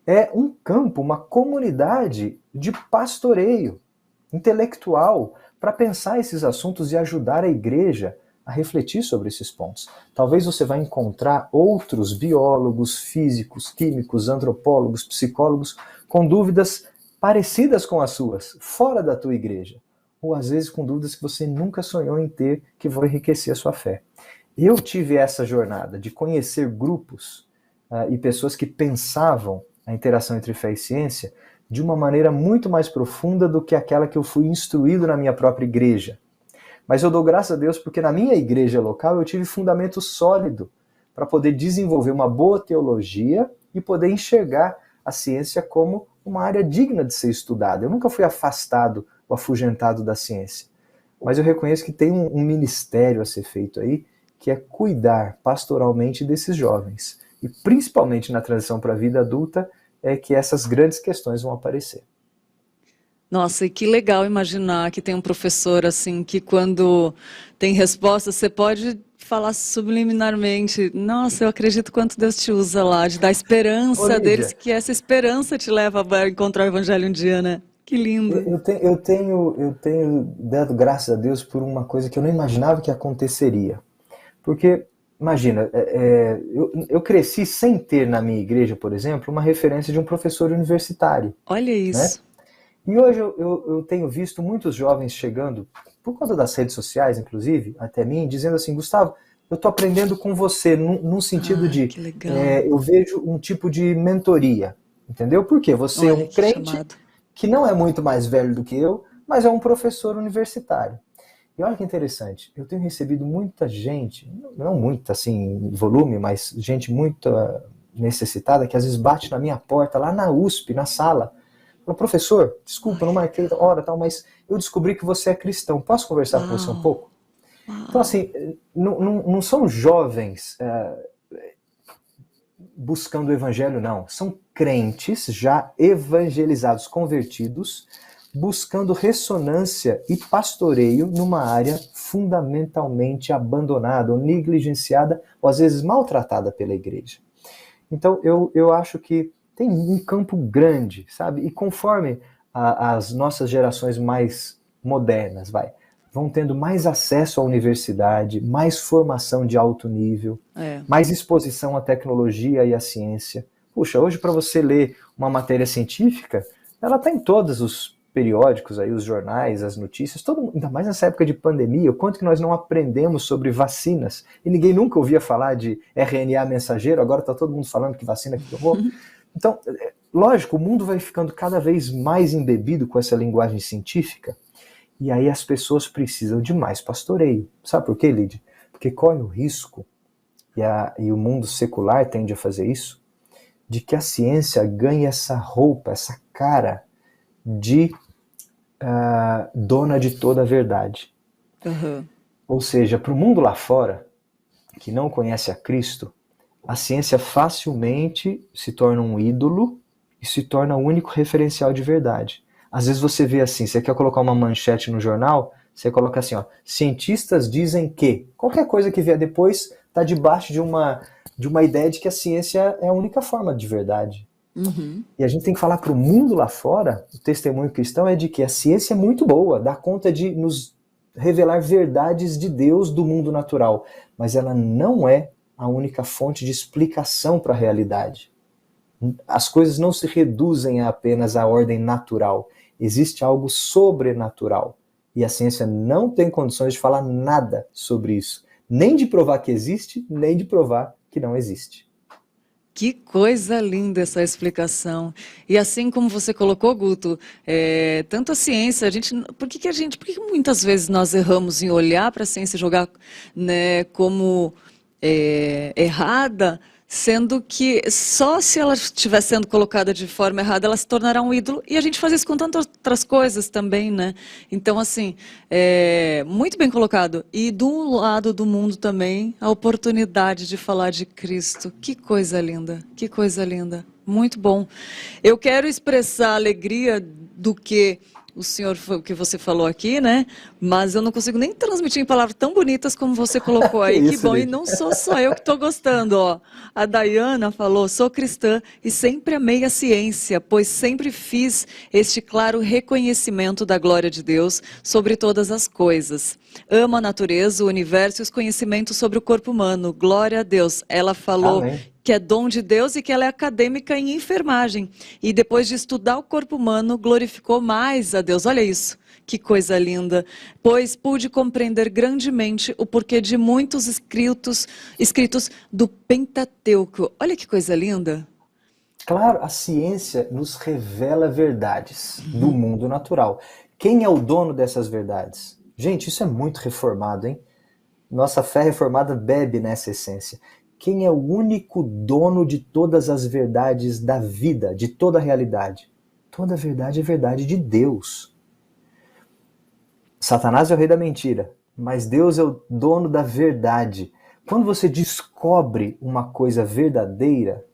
é um campo, uma comunidade de pastoreio intelectual para pensar esses assuntos e ajudar a igreja a refletir sobre esses pontos. Talvez você vai encontrar outros biólogos, físicos, químicos, antropólogos, psicólogos com dúvidas parecidas com as suas, fora da tua igreja. Ou às vezes com dúvidas que você nunca sonhou em ter, que vão enriquecer a sua fé. Eu tive essa jornada de conhecer grupos e pessoas que pensavam a interação entre fé e ciência de uma maneira muito mais profunda do que aquela que eu fui instruído na minha própria igreja. Mas eu dou graças a Deus porque na minha igreja local eu tive fundamento sólido para poder desenvolver uma boa teologia e poder enxergar a ciência como uma área digna de ser estudada. Eu nunca fui afastado ou afugentado da ciência. Mas eu reconheço que tem um ministério a ser feito aí, que é cuidar pastoralmente desses jovens. E principalmente na transição para a vida adulta, é que essas grandes questões vão aparecer. Nossa, e que legal imaginar que tem um professor assim que quando tem resposta você pode falar subliminarmente. Nossa, eu acredito quanto Deus te usa lá, de dar Ô, esperança deles, Lídia, que essa esperança te leva a encontrar o evangelho um dia, né? Que lindo. eu tenho dado graças a Deus por uma coisa que eu não imaginava que aconteceria. Porque, imagina, eu cresci sem ter na minha igreja, por exemplo, uma referência de um professor universitário, Olha né? isso. E hoje eu tenho visto muitos jovens chegando, por conta das redes sociais, inclusive, até mim, dizendo assim, Gustavo, eu estou aprendendo com você, num sentido Ai, de, que legal. eu vejo um tipo de mentoria, entendeu? Porque você é Olha um que crente chamado. que não é muito mais velho do que eu, mas é um professor universitário. E olha que interessante, eu tenho recebido muita gente, não muita assim em volume, mas gente muito necessitada, que às vezes bate na minha porta, lá na USP, na sala, fala, professor, desculpa, não Olha, marquei hora, tal, mas eu descobri que você é cristão, posso conversar com você um uau, pouco? Então uau. assim, não são jovens buscando o evangelho, não. São crentes já evangelizados, convertidos, buscando ressonância e pastoreio numa área fundamentalmente abandonada, ou negligenciada, ou às vezes maltratada pela igreja. Então eu acho que tem um campo grande, sabe? E conforme as nossas gerações mais modernas, vão tendo mais acesso à universidade, mais formação de alto nível, É. mais exposição à tecnologia e à ciência. Puxa, hoje para você ler uma matéria científica, ela está em todos os periódicos, aí, os jornais, as notícias, ainda mais nessa época de pandemia, o quanto que nós não aprendemos sobre vacinas, e ninguém nunca ouvia falar de RNA mensageiro, agora está todo mundo falando que vacina que tomou. Então, lógico, o mundo vai ficando cada vez mais embebido com essa linguagem científica, e aí as pessoas precisam de mais pastoreio. Sabe por quê, Lídia? Porque corre o risco, e o mundo secular tende a fazer isso, de que a ciência ganhe essa roupa, essa cara de dona de toda a verdade. Uhum. Ou seja, para o mundo lá fora, que não conhece a Cristo, a ciência facilmente se torna um ídolo e se torna o único referencial de verdade. Às vezes você vê assim, você quer colocar uma manchete no jornal, Você coloca assim, ó, cientistas dizem que. Qualquer coisa que vier depois está debaixo de uma ideia de que a ciência é a única forma de verdade. Uhum. E a gente tem que falar para o mundo lá fora, o testemunho cristão é de que a ciência é muito boa, dá conta de nos revelar verdades de Deus do mundo natural, mas ela não é a única fonte de explicação para a realidade. As coisas não se reduzem a apenas à ordem natural. Existe algo sobrenatural. E a ciência não tem condições de falar nada sobre isso. Nem de provar que existe, nem de provar que não existe. Que coisa linda essa explicação. E assim como você colocou, Guto, tanto a ciência, por que muitas vezes nós erramos em olhar para a ciência e jogar, né, como errada, sendo que só se ela estiver sendo colocada de forma errada, ela se tornará um ídolo, e a gente faz isso com tantas outras coisas também, né? Então, assim, muito bem colocado. E do lado do mundo também, a oportunidade de falar de Cristo. Que coisa linda, que coisa linda. Muito bom. Eu quero expressar a alegria do que que você falou aqui, né? Mas eu não consigo nem transmitir em palavras tão bonitas como você colocou aí. Que Isso, bom. E Lídia. não sou só eu que estou gostando, ó. A Dayana falou: sou cristã e sempre amei a ciência, pois sempre fiz este claro reconhecimento da glória de Deus sobre todas as coisas. Amo a natureza, o universo e os conhecimentos sobre o corpo humano. Glória a Deus. Ela falou Amém. que é dom de Deus e que ela é acadêmica em enfermagem. E depois de estudar o corpo humano, glorificou mais a Deus. Olha isso, que coisa linda. Pois pude compreender grandemente o porquê de muitos escritos do Pentateuco. Olha que coisa linda. Claro, a ciência nos revela verdades do mundo natural. Quem é o dono dessas verdades? Gente, isso é muito reformado, hein? Nossa fé reformada bebe nessa essência. Quem é o único dono de todas as verdades da vida, de toda a realidade? Toda a verdade é verdade de Deus. Satanás é o rei da mentira, mas Deus é o dono da verdade. Quando você descobre uma coisa verdadeira,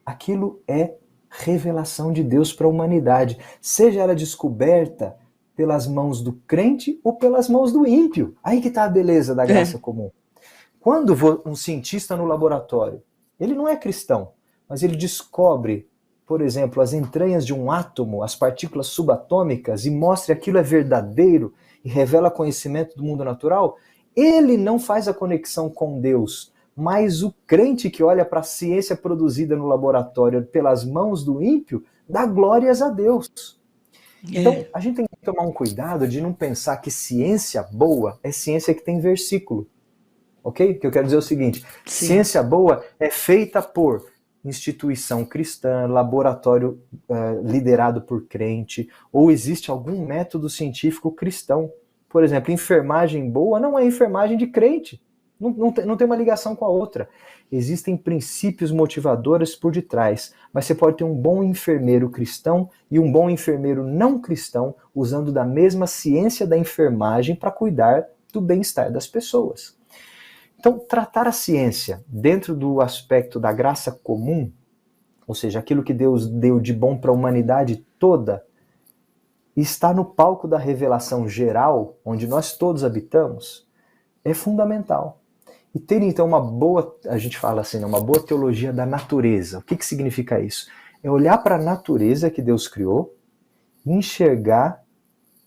aquilo é revelação de Deus para a humanidade, seja ela descoberta pelas mãos do crente ou pelas mãos do ímpio. Aí que está a beleza da graça comum. Quando um cientista no laboratório, ele não é cristão, mas ele descobre, por exemplo, as entranhas de um átomo, as partículas subatômicas, e mostra que aquilo é verdadeiro e revela conhecimento do mundo natural, ele não faz a conexão com Deus, mas o crente que olha para a ciência produzida no laboratório pelas mãos do ímpio, dá glórias a Deus. Então, a gente tem que tomar um cuidado de não pensar que ciência boa é ciência que tem versículo. Ok? O que eu quero dizer é o seguinte: Sim. Ciência boa é feita por instituição cristã, laboratório liderado por crente, ou existe algum método científico cristão. Por exemplo, enfermagem boa não é enfermagem de crente. Não tem uma ligação com a outra. Existem princípios motivadores por detrás, mas você pode ter um bom enfermeiro cristão e um bom enfermeiro não cristão usando da mesma ciência da enfermagem para cuidar do bem-estar das pessoas. Então, tratar a ciência dentro do aspecto da graça comum, ou seja, aquilo que Deus deu de bom para a humanidade toda, está no palco da revelação geral, onde nós todos habitamos, é fundamental. E ter, então, uma boa, a gente fala assim, uma boa teologia da natureza. O que significa isso? É olhar para a natureza que Deus criou e enxergar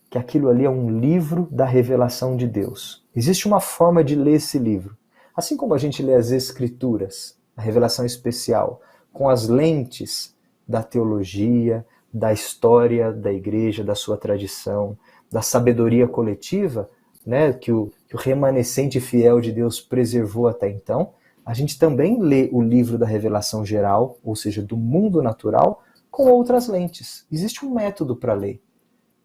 que aquilo ali é um livro da revelação de Deus. Existe uma forma de ler esse livro. Assim como a gente lê as Escrituras, a revelação especial, com as lentes da teologia, da história da igreja, da sua tradição, da sabedoria coletiva, né, que o remanescente fiel de Deus preservou até então, a gente também lê o livro da revelação geral, ou seja, do mundo natural, com outras lentes. Existe um método para ler.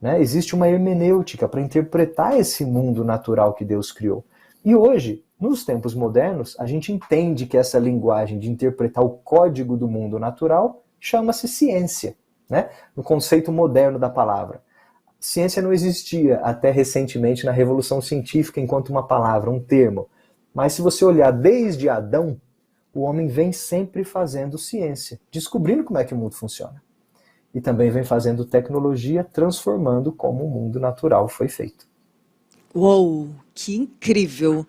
Né? Existe uma hermenêutica para interpretar esse mundo natural que Deus criou. E hoje, nos tempos modernos, a gente entende que essa linguagem de interpretar o código do mundo natural chama-se ciência, né? No conceito moderno da palavra. Ciência não existia até recentemente na Revolução Científica enquanto uma palavra, um termo. Mas se você olhar desde Adão, o homem vem sempre fazendo ciência, descobrindo como é que o mundo funciona. E também vem fazendo tecnologia, transformando como o mundo natural foi feito. Uou, que incrível!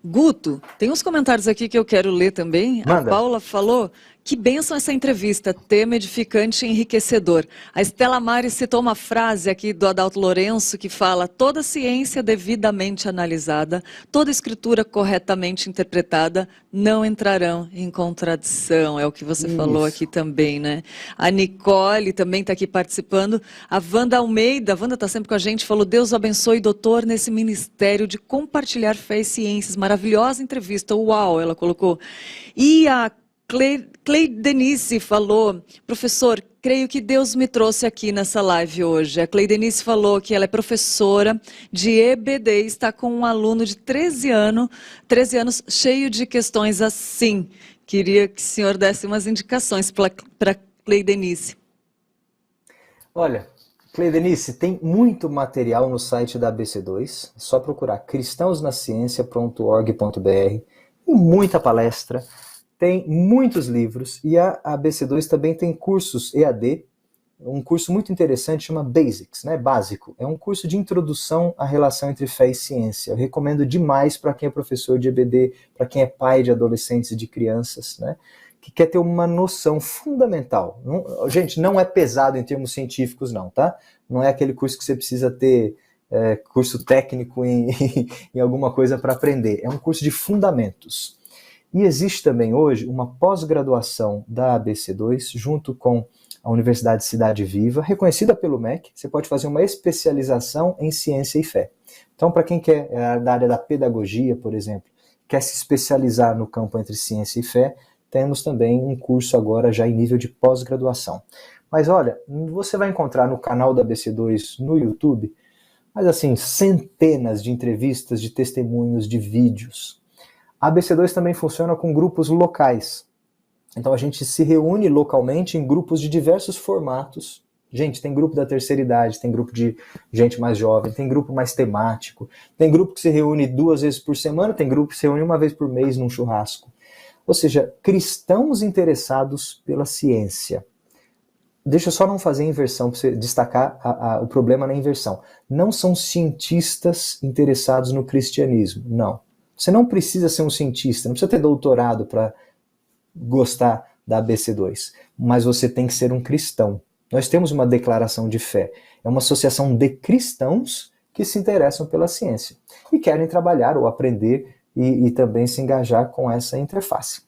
Guto, tem uns comentários aqui que eu quero ler também. A Manda. Paula falou, que bênção essa entrevista, tema edificante e enriquecedor. A Estela Mari citou uma frase aqui do Adalto Lourenço que fala, toda ciência devidamente analisada, toda escritura corretamente interpretada, não entrarão em contradição. É o que você falou aqui Isso. também, né? A Nicole também está aqui participando. A Wanda Almeida, a Wanda está sempre com a gente, falou, Deus o abençoe, doutor, nesse ministério de compartilhar fé e ciências. Maravilhosa entrevista, uau, ela colocou. E a Cleidenice falou, professor, creio que Deus me trouxe aqui nessa live hoje. A Cleidenice falou que ela é professora de EBD, está com um aluno de 13 anos cheio de questões assim. Queria que o senhor desse umas indicações para Cleidenice. Olha, Cleidenice, tem muito material no site da ABC2, é só procurar cristãosnaciencia.org.br, tem muita palestra, tem muitos livros, e a ABC2 também tem cursos EAD, um curso muito interessante, chama Basics, né? Básico. É um curso de introdução à relação entre fé e ciência. Eu recomendo demais para quem é professor de EBD, para quem é pai de adolescentes e de crianças, né? Que quer ter uma noção fundamental. Gente, não é pesado em termos científicos, não, tá? Não é aquele curso que você precisa ter curso técnico em alguma coisa para aprender. É um curso de fundamentos. E existe também hoje uma pós-graduação da ABC2, junto com a Universidade Cidade Viva, reconhecida pelo MEC. Você pode fazer uma especialização em ciência e fé. Então, para quem quer da área da pedagogia, por exemplo, quer se especializar no campo entre ciência e fé, temos também um curso agora já em nível de pós-graduação. Mas olha, você vai encontrar no canal da ABC2 no YouTube, mas assim, centenas de entrevistas, de testemunhos, de vídeos. A ABC2 também funciona com grupos locais. Então a gente se reúne localmente em grupos de diversos formatos. Gente, tem grupo da terceira idade, tem grupo de gente mais jovem, tem grupo mais temático, tem grupo que se reúne 2 vezes por semana, tem grupo que se reúne 1 vez por mês num churrasco. Ou seja, cristãos interessados pela ciência. Deixa eu só não fazer inversão, para você destacar o problema na inversão. Não são cientistas interessados no cristianismo, não. Você não precisa ser um cientista, não precisa ter doutorado para gostar da ABC2, mas você tem que ser um cristão. Nós temos uma declaração de fé. É uma associação de cristãos que se interessam pela ciência e querem trabalhar ou aprender e também se engajar com essa interface.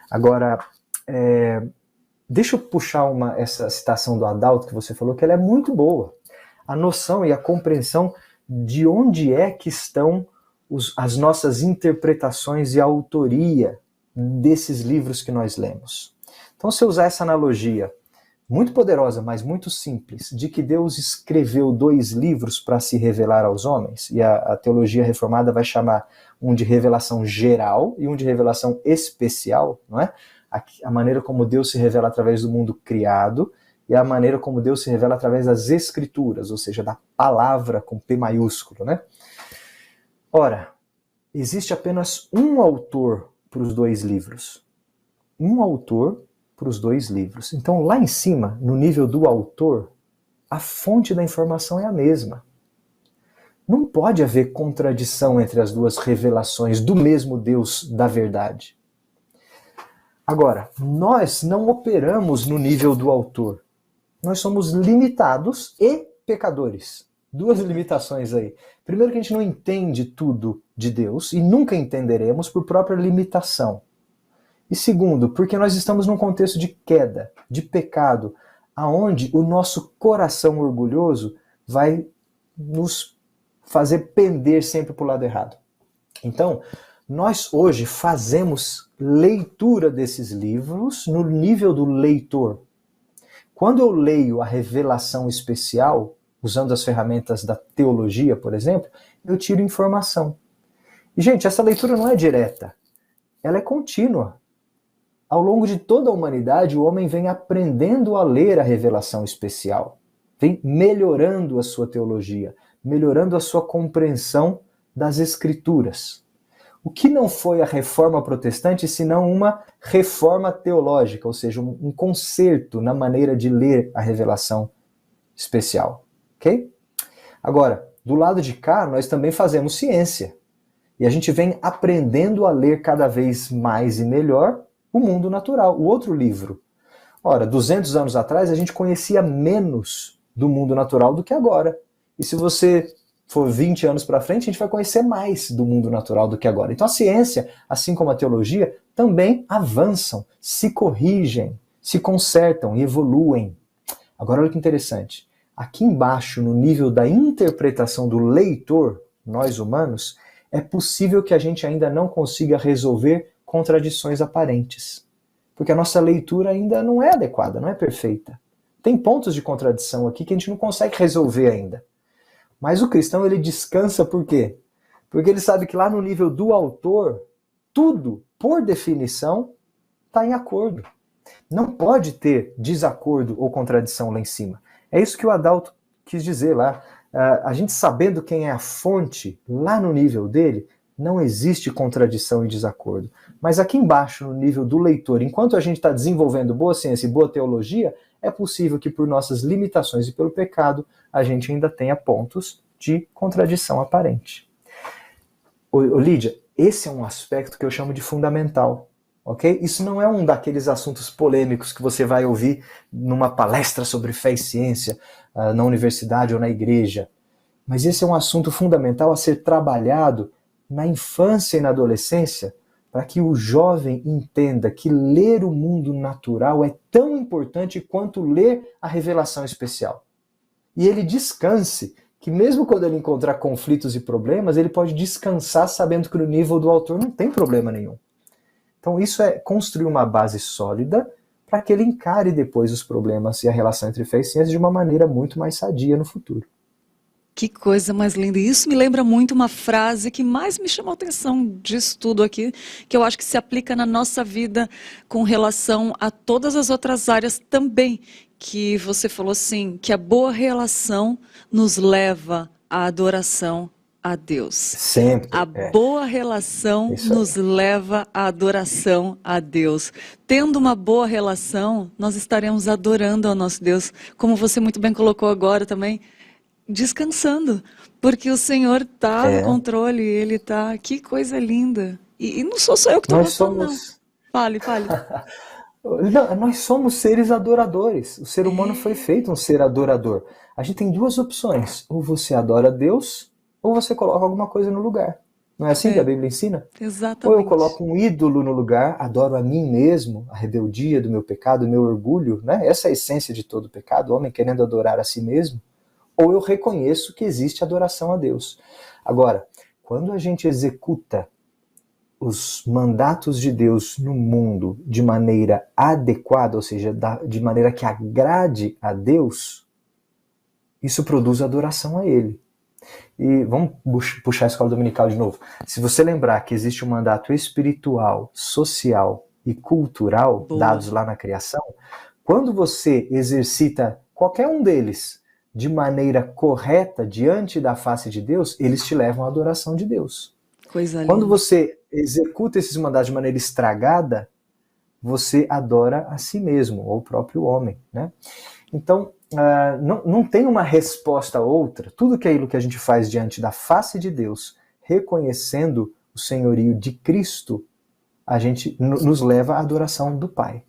Agora, deixa eu puxar essa citação do Adalto que você falou, que ela é muito boa. A noção e a compreensão de onde é que estão as nossas interpretações e a autoria desses livros que nós lemos. Então, se eu usar essa analogia muito poderosa, mas muito simples, de que Deus escreveu 2 livros para se revelar aos homens, e a teologia reformada vai chamar um de revelação geral e um de revelação especial, não é? A maneira como Deus se revela através do mundo criado e a maneira como Deus se revela através das escrituras, ou seja, da palavra com P maiúsculo, né? Ora, existe apenas um autor para os 2 livros. Um autor para os 2 livros. Então, lá em cima, no nível do autor, a fonte da informação é a mesma. Não pode haver contradição entre as 2 revelações do mesmo Deus da verdade. Agora, nós não operamos no nível do autor. Nós somos limitados e pecadores. 2 limitações aí. Primeiro, que a gente não entende tudo de Deus e nunca entenderemos por própria limitação. E segundo, porque nós estamos num contexto de queda, de pecado, aonde o nosso coração orgulhoso vai nos fazer pender sempre para o lado errado. Então, nós hoje fazemos leitura desses livros no nível do leitor. Quando eu leio a revelação especial, usando as ferramentas da teologia, por exemplo, eu tiro informação. E, gente, essa leitura não é direta, ela é contínua. Ao longo de toda a humanidade, o homem vem aprendendo a ler a revelação especial, vem melhorando a sua teologia, melhorando a sua compreensão das Escrituras. O que não foi a reforma protestante, senão uma reforma teológica, ou seja, um conserto na maneira de ler a revelação especial. Ok? Agora, do lado de cá, nós também fazemos ciência. E a gente vem aprendendo a ler cada vez mais e melhor o mundo natural, o outro livro. Ora, 200 anos atrás, a gente conhecia menos do mundo natural do que agora. E se você for 20 anos para frente, a gente vai conhecer mais do mundo natural do que agora. Então a ciência, assim como a teologia, também avançam, se corrigem, se consertam e evoluem. Agora olha que interessante. Aqui embaixo, no nível da interpretação do leitor, nós humanos, é possível que a gente ainda não consiga resolver contradições aparentes. Porque a nossa leitura ainda não é adequada, não é perfeita. Tem pontos de contradição aqui que a gente não consegue resolver ainda. Mas o cristão, ele descansa por quê? Porque ele sabe que lá no nível do autor, tudo, por definição, está em acordo. Não pode ter desacordo ou contradição lá em cima. É isso que o Adalto quis dizer lá. A gente sabendo quem é a fonte, lá no nível dele, não existe contradição e desacordo. Mas aqui embaixo, no nível do leitor, enquanto a gente está desenvolvendo boa ciência e boa teologia, é possível que por nossas limitações e pelo pecado, a gente ainda tenha pontos de contradição aparente. Lídia, esse é um aspecto que eu chamo de fundamental. Okay? Isso não é um daqueles assuntos polêmicos que você vai ouvir numa palestra sobre fé e ciência na universidade ou na igreja. Mas esse é um assunto fundamental a ser trabalhado na infância e na adolescência, para que o jovem entenda que ler o mundo natural é tão importante quanto ler a revelação especial. E ele descanse, que mesmo quando ele encontrar conflitos e problemas, ele pode descansar sabendo que no nível do autor não tem problema nenhum. Então isso é construir uma base sólida para que ele encare depois os problemas e a relação entre fé e ciência de uma maneira muito mais sadia no futuro. Que coisa mais linda. E isso me lembra muito uma frase que mais me chamou a atenção disso tudo aqui, que eu acho que se aplica na nossa vida com relação a todas as outras áreas também, que você falou assim, que a boa relação nos leva à adoração a Deus. Sempre. A boa relação nos leva à adoração a Deus. Tendo uma boa relação, nós estaremos adorando ao nosso Deus, como você muito bem colocou agora também, descansando, porque o Senhor está no controle, Ele está, que coisa linda. E não sou só eu que estou gostando, não. Fale. Não, nós somos seres adoradores. O ser humano foi feito um ser adorador. A gente tem duas opções. Ou você adora a Deus, ou você coloca alguma coisa no lugar. Não é assim que a Bíblia ensina? Exatamente. Ou eu coloco um ídolo no lugar, adoro a mim mesmo, a rebeldia do meu pecado, o meu orgulho, né? Essa é a essência de todo pecado, o homem querendo adorar a si mesmo. Ou eu reconheço que existe adoração a Deus. Agora, quando a gente executa os mandatos de Deus no mundo de maneira adequada, ou seja, de maneira que agrade a Deus, isso produz adoração a Ele. E vamos puxar a escola dominical de novo. Se você lembrar que existe um mandato espiritual, social e cultural dados lá na criação, quando você exercita qualquer um deles de maneira correta diante da face de Deus, eles te levam à adoração de Deus. Coisa Quando linda. você executa esses mandatos de maneira estragada, você adora a si mesmo, ou o próprio homem, né? Então, não tem uma resposta outra. Tudo aquilo que a gente faz diante da face de Deus, reconhecendo o senhorio de Cristo, a gente nos leva à adoração do Pai.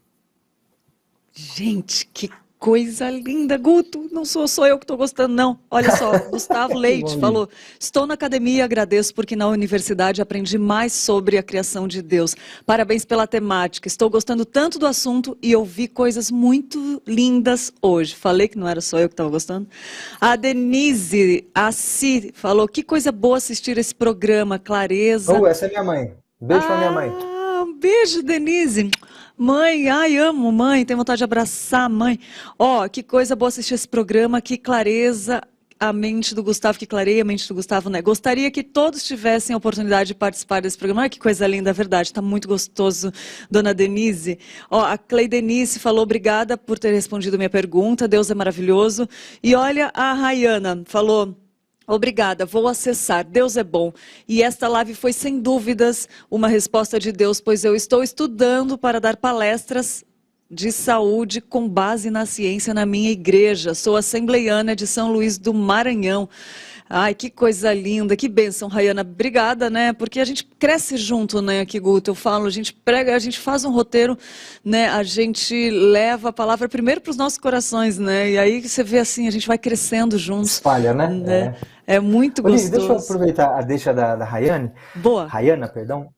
Gente, que coisa linda, Guto, não sou só eu que estou gostando, não. Olha só, Gustavo Leite falou, estou na academia e agradeço porque na universidade aprendi mais sobre a criação de Deus. Parabéns pela temática, estou gostando tanto do assunto e ouvi coisas muito lindas hoje. Falei que não era só eu que estava gostando. A Denise Assi falou, que coisa boa assistir esse programa, clareza. Oh, essa é minha mãe. Beijo pra minha mãe. Um beijo, Denise. Mãe, ai, amo mãe, tenho vontade de abraçar a mãe. Ó, que coisa boa assistir esse programa, que clareza a mente do Gustavo, que clareia a mente do Gustavo, né? Gostaria que todos tivessem a oportunidade de participar desse programa. Ai, que coisa linda, é verdade, tá muito gostoso, dona Denise. Ó, a Cleidenice falou, obrigada por ter respondido minha pergunta, Deus é maravilhoso. E olha, a Rayana falou... Obrigada, vou acessar, Deus é bom. E esta live foi sem dúvidas uma resposta de Deus, pois eu estou estudando para dar palestras de saúde com base na ciência na minha igreja. Sou assembleiana de São Luís do Maranhão. Ai, que coisa linda, que bênção, Rayana. Obrigada, né? Porque a gente cresce junto, né, aqui, Guto. Eu falo, a gente prega, a gente faz um roteiro, né? A gente leva a palavra primeiro para os nossos corações, né? E aí você vê assim, a gente vai crescendo juntos, Espalha, né? né? É muito Olívio, deixa eu gostoso. aproveitar a deixa da Rayane. Boa. Rayana, perdão.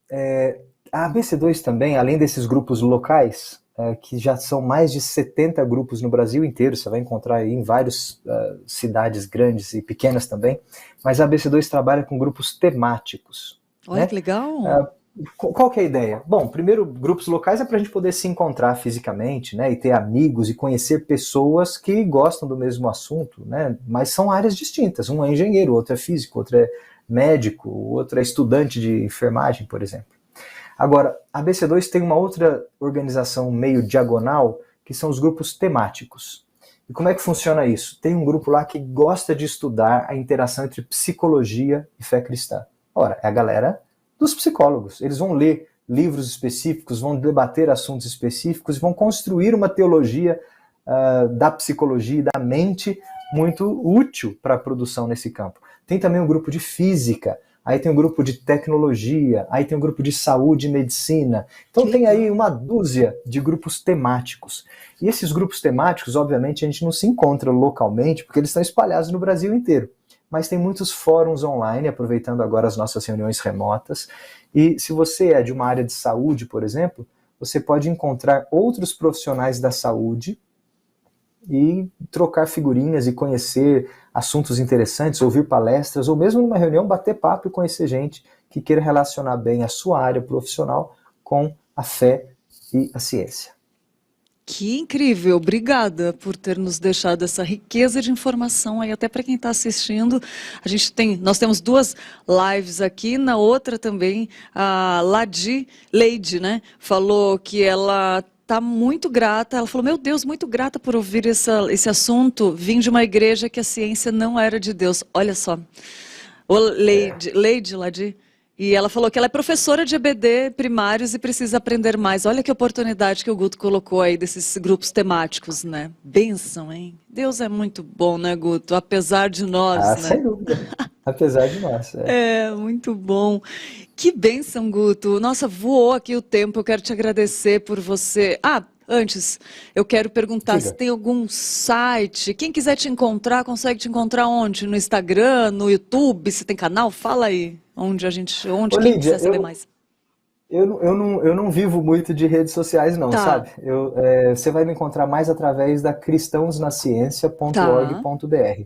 A ABC2 também, além desses grupos locais, que já são mais de 70 grupos no Brasil inteiro, você vai encontrar aí em várias cidades grandes e pequenas também, mas a ABC2 trabalha com grupos temáticos, Olha né? que legal. Qual que é a ideia? Bom, primeiro, grupos locais é para a gente poder se encontrar fisicamente, né, e ter amigos e conhecer pessoas que gostam do mesmo assunto, né, mas são áreas distintas. Um é engenheiro, outro é físico, outro é médico, outro é estudante de enfermagem, por exemplo. Agora, a BC2 tem uma outra organização meio diagonal, que são os grupos temáticos. E como é que funciona isso? Tem um grupo lá que gosta de estudar a interação entre psicologia e fé cristã. Ora, é a galera dos psicólogos. Eles vão ler livros específicos, vão debater assuntos específicos, vão construir uma teologia da psicologia e da mente muito útil para a produção nesse campo. Tem também um grupo de física, aí tem um grupo de tecnologia, aí tem um grupo de saúde e medicina. Então tem aí uma dúzia de grupos temáticos. E esses grupos temáticos, obviamente, a gente não se encontra localmente, porque eles estão espalhados no Brasil inteiro. Mas tem muitos fóruns online, aproveitando agora as nossas reuniões remotas. E se você é de uma área de saúde, por exemplo, você pode encontrar outros profissionais da saúde e trocar figurinhas e conhecer assuntos interessantes, ouvir palestras, ou mesmo numa reunião bater papo e conhecer gente que queira relacionar bem a sua área profissional com a fé e a ciência. Que incrível, obrigada por ter nos deixado essa riqueza de informação aí, até para quem está assistindo. Nós temos duas lives aqui, na outra também, a Lady, né, falou que ela está muito grata, ela falou, meu Deus, muito grata por ouvir esse assunto, vim de uma igreja que a ciência não era de Deus, olha só. Ô, Lady, e ela falou que ela é professora de EBD primários e precisa aprender mais. Olha que oportunidade que o Guto colocou aí desses grupos temáticos, né? Bênção, hein? Deus é muito bom, né, Guto? Apesar de nós, né? Sem dúvida. Apesar de nós. É, muito bom. Que bênção, Guto. Nossa, voou aqui o tempo. Eu quero te agradecer por você. Antes, eu quero perguntar se Diga. tem algum site. Quem quiser te encontrar, consegue te encontrar onde? No Instagram, no YouTube? Se tem canal? Fala aí. Ô, Quem Lídia, quiser saber mais. eu não vivo muito de redes sociais, não, Tá, sabe? Você vai me encontrar mais através da tá, cristãosnaciencia.org.br.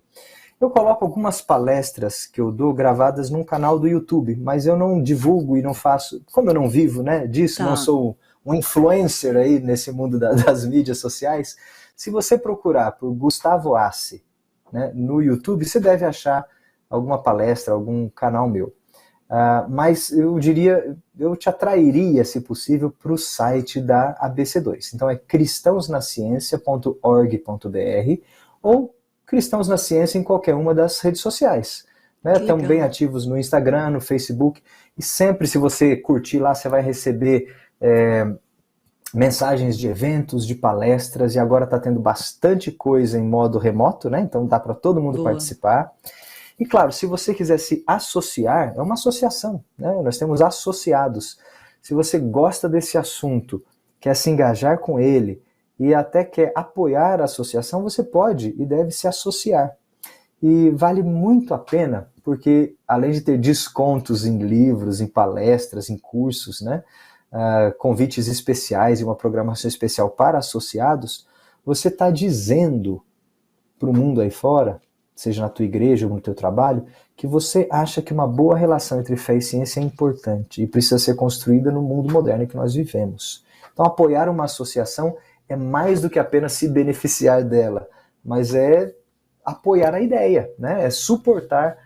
Eu coloco algumas palestras que eu dou gravadas num canal do YouTube, mas eu não divulgo e não faço, como eu não vivo, né, disso, não tá. sou um influencer aí nesse mundo das mídias sociais. Se você procurar por Gustavo Assi, né, no YouTube, você deve achar alguma palestra, algum canal meu. Mas eu diria, eu te atrairia, se possível, para o site da ABC2. Então é cristãosnaciencia.org.br ou Cristãos na Ciência em qualquer uma das redes sociais. Né? Que Estamos bem legal. ativos no Instagram, no Facebook, e sempre se você curtir lá, você vai receber mensagens de eventos, de palestras, e agora está tendo bastante coisa em modo remoto, né? Então dá para todo mundo Boa. participar. E claro, se você quiser se associar, é uma associação, né? Nós temos associados. Se você gosta desse assunto, quer se engajar com ele e até quer apoiar a associação, você pode e deve se associar. E vale muito a pena, porque além de ter descontos em livros, em palestras, em cursos, né? Convites especiais e uma programação especial para associados, você está dizendo para o mundo aí fora, seja na tua igreja ou no teu trabalho, que você acha que uma boa relação entre fé e ciência é importante e precisa ser construída no mundo moderno em que nós vivemos. Então, apoiar uma associação é mais do que apenas se beneficiar dela, mas é apoiar a ideia, né? É suportar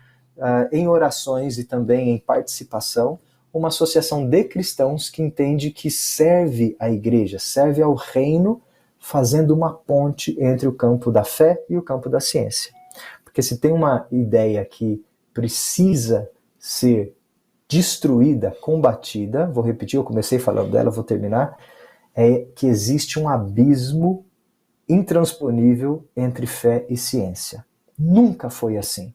em orações e também em participação uma associação de cristãos que entende que serve à igreja, serve ao reino, fazendo uma ponte entre o campo da fé e o campo da ciência. Porque se tem uma ideia que precisa ser destruída, combatida, vou repetir, eu comecei falando dela, vou terminar, é que existe um abismo intransponível entre fé e ciência. Nunca foi assim.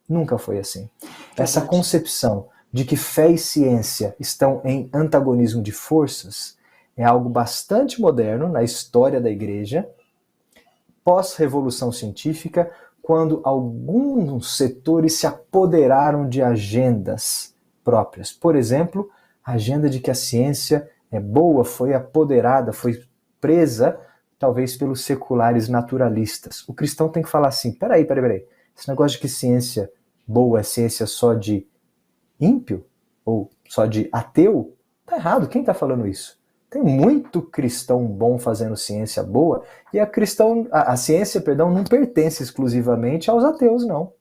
Nunca foi assim. Essa Verdade. concepção de que fé e ciência estão em antagonismo de forças é algo bastante moderno na história da igreja, pós-revolução científica, quando alguns setores se apoderaram de agendas próprias. Por exemplo, a agenda de que a ciência é boa foi apoderada, foi presa, talvez pelos seculares naturalistas. O cristão tem que falar assim, peraí, esse negócio de que ciência boa é ciência só de ímpio? Ou só de ateu? Tá errado, quem está falando isso? Tem muito cristão bom fazendo ciência boa, e a ciência, perdão, não pertence exclusivamente aos ateus, não.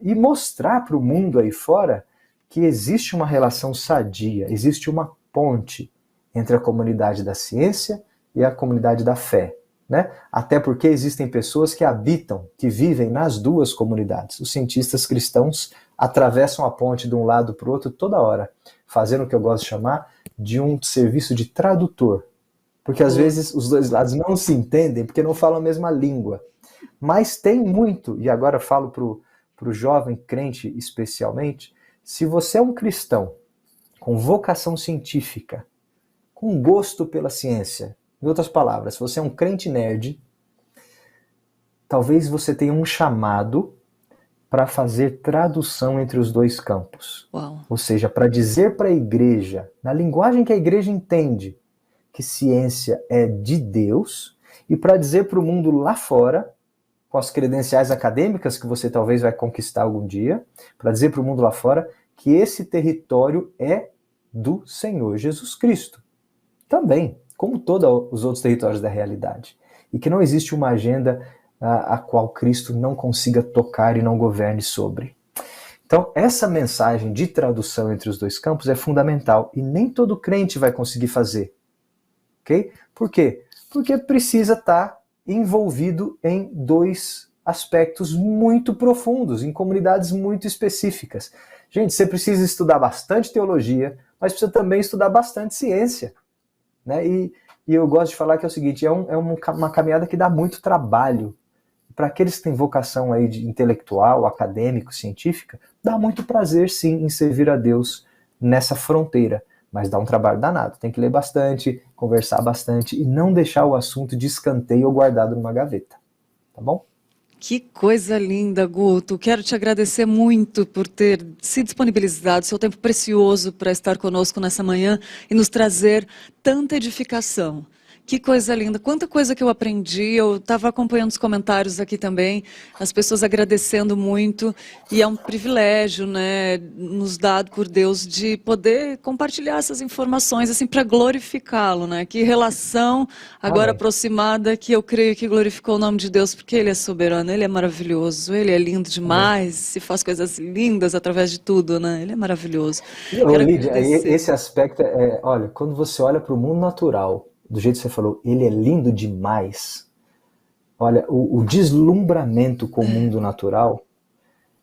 E mostrar para o mundo aí fora que existe uma relação sadia, existe uma ponte entre a comunidade da ciência e a comunidade da fé. Né? Até porque existem pessoas que habitam, que vivem nas duas comunidades. Os cientistas cristãos atravessam a ponte de um lado para o outro toda hora, fazendo o que eu gosto de chamar de um serviço de tradutor. Porque às vezes os dois lados não se entendem porque não falam a mesma língua. Mas tem muito, e agora eu falo para o jovem crente especialmente, se você é um cristão com vocação científica, com gosto pela ciência, em outras palavras, se você é um crente nerd, talvez você tenha um chamado para fazer tradução entre os dois campos. Uau. Ou seja, para dizer para a igreja, na linguagem que a igreja entende, que ciência é de Deus, e para dizer para o mundo lá fora, com as credenciais acadêmicas que você talvez vai conquistar algum dia, para dizer para o mundo lá fora que esse território é do Senhor Jesus Cristo. Também, como todos os outros territórios da realidade. E que não existe uma agenda a qual Cristo não consiga tocar e não governe sobre. Então, essa mensagem de tradução entre os dois campos é fundamental e nem todo crente vai conseguir fazer. Ok? Por quê? Porque precisa estar envolvido em dois aspectos muito profundos, em comunidades muito específicas. Gente, você precisa estudar bastante teologia, mas precisa também estudar bastante ciência. Né? E eu gosto de falar que é o seguinte, é uma caminhada que dá muito trabalho. Para aqueles que têm vocação aí de intelectual, acadêmico, científica, dá muito prazer sim em servir a Deus nessa fronteira, mas dá um trabalho danado. Tem que ler bastante, conversar bastante e não deixar o assunto de escanteio ou guardado numa gaveta. Tá bom? Que coisa linda, Guto. Quero te agradecer muito por ter se disponibilizado, seu tempo precioso para estar conosco nessa manhã e nos trazer tanta edificação. Que coisa linda, quanta coisa que eu aprendi, eu estava acompanhando os comentários aqui também, as pessoas agradecendo muito, e é um privilégio, né, nos dado por Deus de poder compartilhar essas informações, assim, para glorificá-lo, né, que relação agora Amém. aproximada que eu creio que glorificou o nome de Deus, porque Ele é soberano, Ele é maravilhoso, Ele é lindo demais, se faz coisas lindas através de tudo, né, Ele é maravilhoso. Ô, Quero Lídia, agradecer. esse aspecto olha, quando você olha para o mundo natural, do jeito que você falou, ele é lindo demais. Olha, o deslumbramento com o mundo natural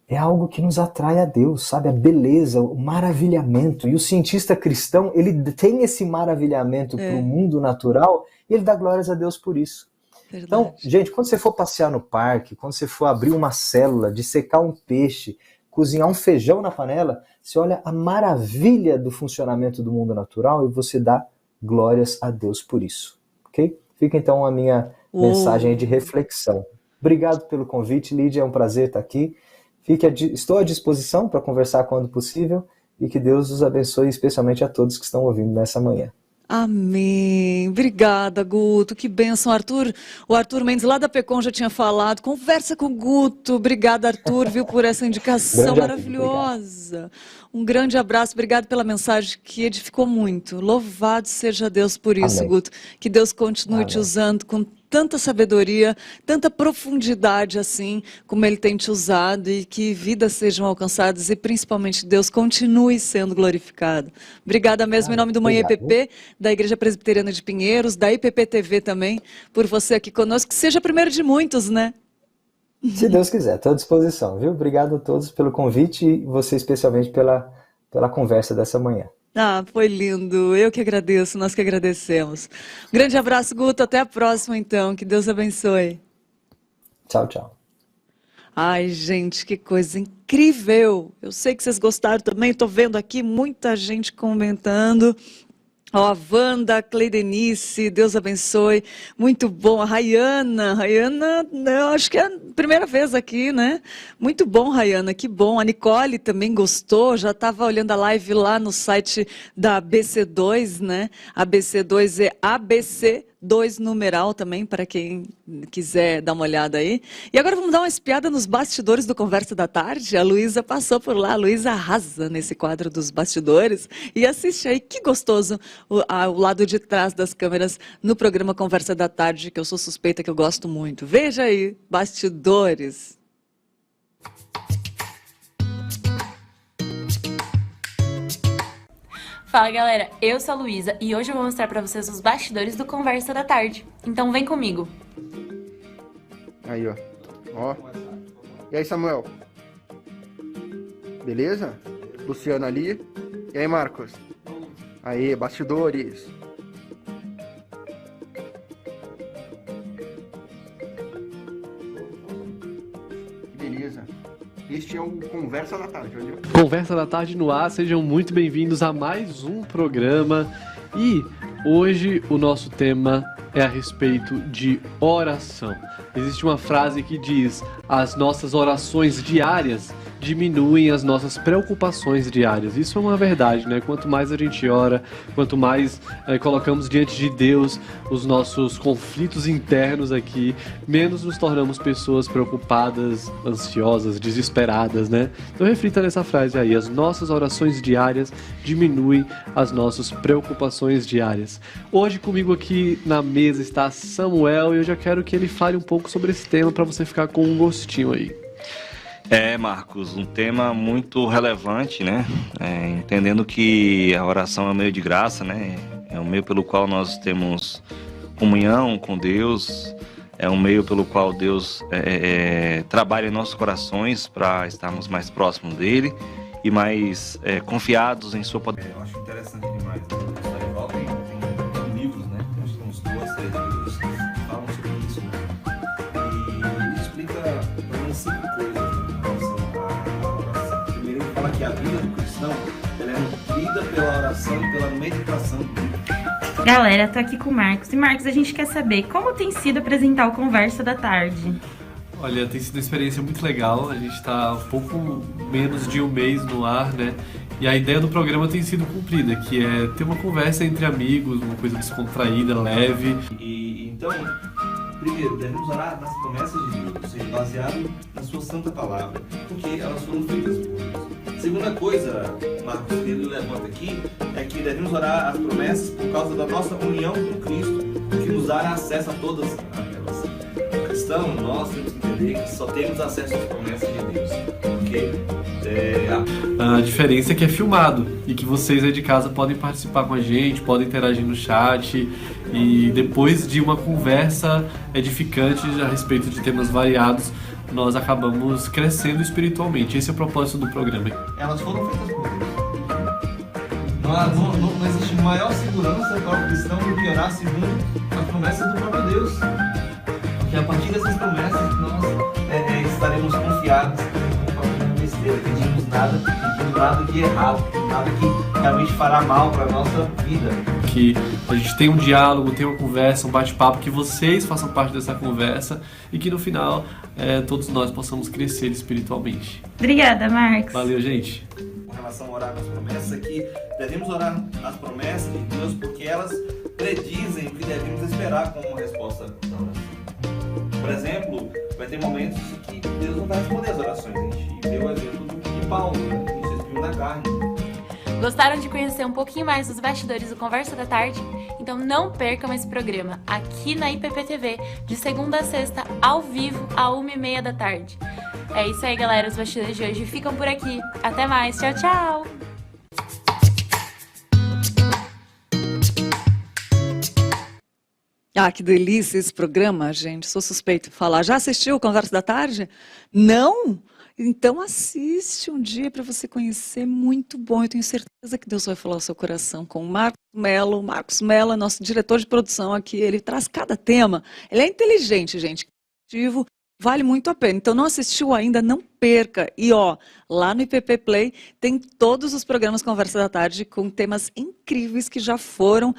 é algo que nos atrai a Deus, sabe? A beleza, o maravilhamento. E o cientista cristão, ele tem esse maravilhamento para o mundo natural e ele dá glórias a Deus por isso. Verdade. Então, gente, quando você for passear no parque, quando você for abrir uma célula, dissecar um peixe, cozinhar um feijão na panela, você olha a maravilha do funcionamento do mundo natural e você dá glórias a Deus por isso, ok? Fica então a minha mensagem aí de reflexão. Obrigado pelo convite, Lídia, é um prazer estar aqui. Estou à disposição para conversar quando possível e que Deus os abençoe, especialmente a todos que estão ouvindo nessa manhã. Amém. Obrigada, Guto. Que bênção, Arthur. O Arthur Mendes, lá da PECOM, já tinha falado. Conversa com o Guto. Obrigada, Arthur, viu, por essa indicação maravilhosa. Um grande abraço. Obrigado pela mensagem que edificou muito. Louvado seja Deus por isso, Amém. Guto. Que Deus continue te usando com tanta sabedoria, tanta profundidade assim, como Ele tem te usado, e que vidas sejam alcançadas e principalmente Deus continue sendo glorificado. Obrigada mesmo em nome do Manhã EPP, da Igreja Presbiteriana de Pinheiros, da IPP TV também, por você aqui conosco, que seja o primeiro de muitos, né? Se Deus quiser, estou à disposição, viu? Obrigado a todos pelo convite e você especialmente pela conversa dessa manhã. Ah, foi lindo. Eu que agradeço, nós que agradecemos. Um grande abraço, Guto. Até a próxima, então. Que Deus abençoe. Tchau, tchau. Ai, gente, que coisa incrível! Eu sei que vocês gostaram também, estou vendo aqui muita gente comentando. Ó, a Wanda, Cleidenice, Deus abençoe. Muito bom. A Rayana, eu acho que é a primeira vez aqui, né? Muito bom, Rayana, que bom. A Nicole também gostou, já estava olhando a live lá no site da ABC2, né? ABC2 é ABC2 numeral também, para quem quiser dar uma olhada aí. E agora vamos dar uma espiada nos bastidores do Conversa da Tarde. A Luísa passou por lá, a Luísa arrasa nesse quadro dos bastidores. E assiste aí, que gostoso, o lado de trás das câmeras no programa Conversa da Tarde, que eu sou suspeita, que eu gosto muito. Veja aí, bastidores. Fala galera, eu sou a Luísa e hoje eu vou mostrar pra vocês os bastidores do Conversa da Tarde. Então vem comigo. Aí, ó. Ó. E aí, Samuel? Beleza? Luciano ali. E aí, Marcos? Aí, bastidores. Beleza. Este é o Conversa da Tarde, olha. Conversa da Tarde no ar, sejam muito bem-vindos a mais um programa. E hoje o nosso tema é a respeito de oração. Existe uma frase que diz: as nossas orações diárias diminuem as nossas preocupações diárias. Isso é uma verdade, né? Quanto mais a gente ora, quanto mais colocamos diante de Deus os nossos conflitos internos aqui, menos nos tornamos pessoas preocupadas, ansiosas, desesperadas, né? Então reflita nessa frase aí: as nossas orações diárias diminuem as nossas preocupações diárias. Hoje comigo aqui na mesa está Samuel e eu já quero que ele fale um pouco sobre esse tema para você ficar com um gostinho aí. Marcos, um tema muito relevante, né? Entendendo que a oração é um meio de graça, né? É um meio pelo qual nós temos comunhão com Deus, é um meio pelo qual Deus trabalha em nossos corações para estarmos mais próximos dele e mais confiados em sua poder. Eu acho interessante demais, né? O Sarival tem livros, né? Acho que uns 2, 3 livros que falam sobre isso, né? E ele explica pelo menos 5 coisas, né, em relação à oração. Primeiro ele fala que a vida do cristão ela é nutrida pela oração e pela meditação bíblica. Galera, tô aqui com o Marcos. E Marcos, a gente quer saber como tem sido apresentar o Conversa da Tarde. Olha, tem sido uma experiência muito legal. A gente está um pouco menos de um mês no ar, né? E a ideia do programa tem sido cumprida, que é ter uma conversa entre amigos, uma coisa descontraída, leve. E então, primeiro, devemos orar nas promessas de Deus, ou seja, baseado na sua santa palavra, porque elas foram feitas por Deus. Segunda coisa, Marcos, que ele levanta aqui, é que devemos orar as promessas por causa da nossa união com Cristo, que nos dá acesso a todas elas. Cristão, nós temos que entender que só temos acesso às promessas de Deus, porque a diferença é que é filmado e que vocês aí de casa podem participar com a gente, podem interagir no chat e depois de uma conversa edificante a respeito de temas variados, nós acabamos crescendo espiritualmente. Esse é o propósito do programa. Elas foram feitas por Deus. Não existe maior segurança para o cristão do que orar segundo as promessas do próprio Deus. Porque a partir dessas promessas nós estaremos confiados, não pedimos nada de errado, nada que realmente fará mal para a nossa vida. Que a gente tenha um diálogo, tenha uma conversa, um bate-papo, que vocês façam parte dessa conversa e que no final todos nós possamos crescer espiritualmente. Obrigada, Marcos. Valeu, gente. Com relação a orar nas promessas, é que devemos orar as promessas de Deus porque elas predizem o que devemos esperar como uma resposta da oração. Por exemplo, vai ter momentos que Deus não vai responder as orações. A gente deu o exemplo de Paulo, né? Que se exprimiu na carne. Gostaram de conhecer um pouquinho mais dos bastidores do Conversa da Tarde? Então não percam esse programa aqui na IPPTV, de segunda a sexta, ao vivo, à 1h30 da tarde. É isso aí, galera. Os bastidores de hoje ficam por aqui. Até mais. Tchau, tchau! Ah, que delícia esse programa, gente. Sou suspeito de falar. Já assistiu o Conversa da Tarde? Não? Então assiste um dia para você conhecer, muito bom. Eu tenho certeza que Deus vai falar ao seu coração com o Marcos Mello. Marcos Mello é nosso diretor de produção aqui. Ele traz cada tema. Ele é inteligente, gente. Criativo. Vale muito a pena. Então, não assistiu ainda, não perca. E ó, lá no IPP Play tem todos os programas Conversa da Tarde com temas incríveis que já foram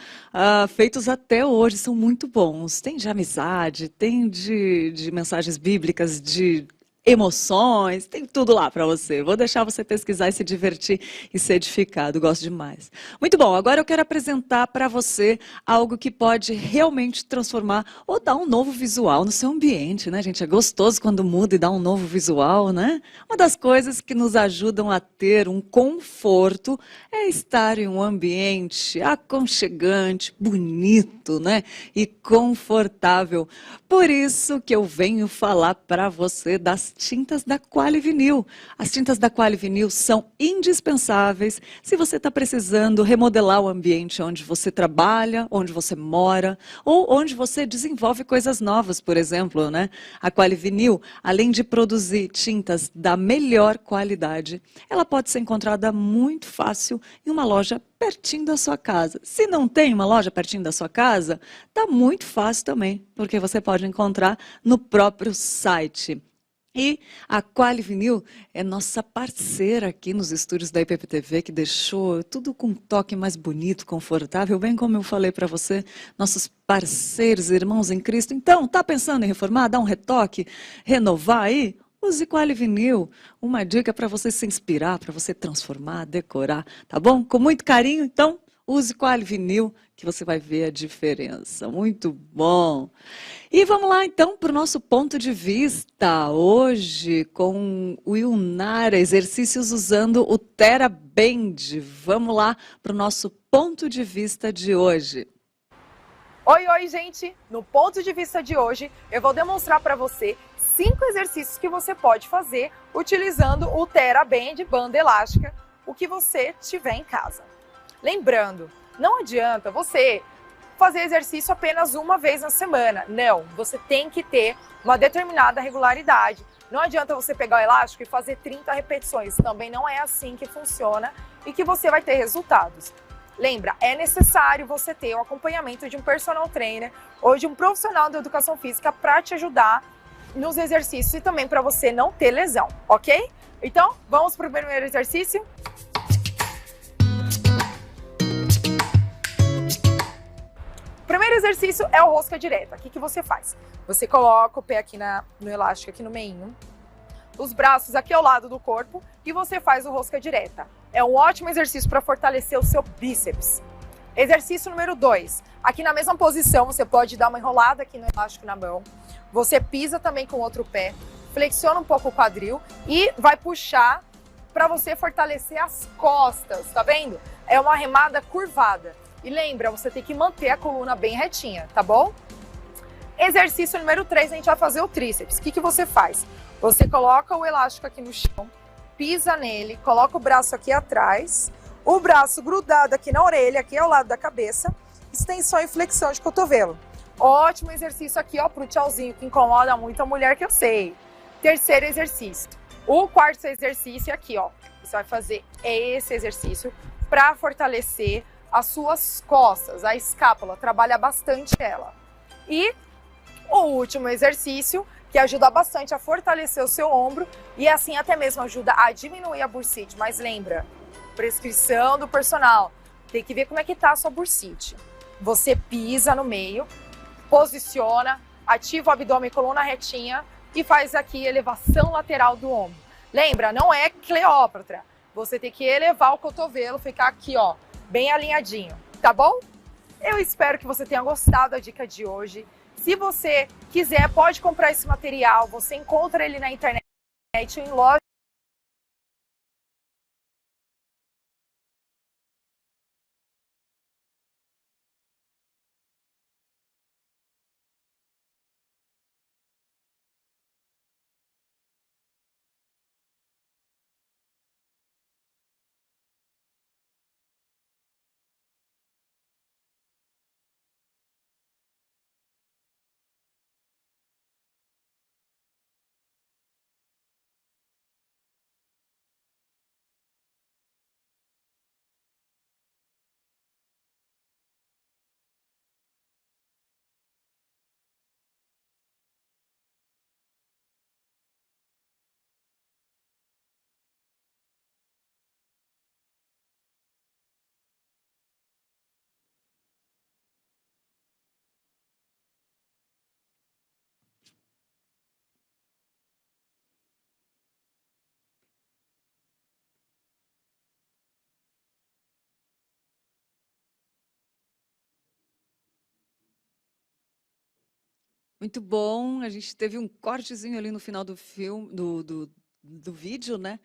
feitos até hoje. São muito bons. Tem de amizade, tem de mensagens bíblicas, de emoções, tem tudo lá para você. Vou deixar você pesquisar e se divertir e ser edificado. Gosto demais. Muito bom, agora eu quero apresentar para você algo que pode realmente transformar ou dar um novo visual no seu ambiente, né, gente? É gostoso quando muda e dá um novo visual, né? Uma das coisas que nos ajudam a ter um conforto é estar em um ambiente aconchegante, bonito, né? E confortável. Por isso que eu venho falar para você das tintas da Quali Vinil. As tintas da Quali Vinil são indispensáveis se você está precisando remodelar o ambiente onde você trabalha, onde você mora, ou onde você desenvolve coisas novas, por exemplo, né? A Quali Vinil, além de produzir tintas da melhor qualidade, ela pode ser encontrada muito fácil em uma loja pertinho da sua casa. Se não tem uma loja pertinho da sua casa, tá muito fácil também, porque você pode encontrar no próprio site. E a Quali Vinil é nossa parceira aqui nos estúdios da IPPTV, que deixou tudo com um toque mais bonito, confortável, bem como eu falei para você, nossos parceiros, irmãos em Cristo. Então, tá pensando em reformar, dar um retoque, renovar aí? Use Quali Vinil, uma dica para você se inspirar, para você transformar, decorar, tá bom? Com muito carinho, então, use Quali Vinil, que você vai ver a diferença. Muito bom! E vamos lá, então, para o nosso ponto de vista. Hoje, com o Ilnara, exercícios usando o TheraBand. Vamos lá para o nosso ponto de vista de hoje. Oi, gente! No ponto de vista de hoje, eu vou demonstrar para você 5 exercícios que você pode fazer utilizando o TheraBand, banda elástica, o que você tiver em casa. Lembrando, não adianta você fazer exercício apenas uma vez na semana. Não, você tem que ter uma determinada regularidade. Não adianta você pegar o elástico e fazer 30 repetições. Também não é assim que funciona e que você vai ter resultados. Lembra, é necessário você ter o acompanhamento de um personal trainer ou de um profissional da educação física para te ajudar nos exercícios e também para você não ter lesão, ok? Então, vamos para o primeiro exercício? O primeiro exercício é o rosca direta. O que você faz? Você coloca o pé aqui no elástico, aqui no meinho, os braços aqui ao lado do corpo e você faz o rosca direta. É um ótimo exercício para fortalecer o seu bíceps. Exercício número 2. Aqui na mesma posição, você pode dar uma enrolada aqui no elástico na mão. Você pisa também com o outro pé, flexiona um pouco o quadril e vai puxar para você fortalecer as costas, tá vendo? É uma remada curvada. E lembra, você tem que manter a coluna bem retinha, tá bom? Exercício número 3, a gente vai fazer o tríceps. O que você faz? Você coloca o elástico aqui no chão, pisa nele, coloca o braço aqui atrás, o braço grudado aqui na orelha, aqui ao lado da cabeça, extensão e flexão de cotovelo. Ótimo exercício aqui, ó, pro tchauzinho, que incomoda muito a mulher, que eu sei. Terceiro exercício. O quarto exercício é aqui, ó. Você vai fazer esse exercício para fortalecer as suas costas, a escápula, trabalha bastante ela. E o último exercício, que ajuda bastante a fortalecer o seu ombro e assim até mesmo ajuda a diminuir a bursite. Mas lembra, prescrição do personal, tem que ver como é que tá a sua bursite. Você pisa no meio, posiciona, ativa o abdômen e coluna retinha e faz aqui elevação lateral do ombro. Lembra, não é Cleópatra. Você tem que elevar o cotovelo, ficar aqui, ó, bem alinhadinho, tá bom? Eu espero que você tenha gostado da dica de hoje. Se você quiser, pode comprar esse material. Você encontra ele na internet, em lojas Muito bom. A gente teve um cortezinho ali no final do filme, do vídeo, né?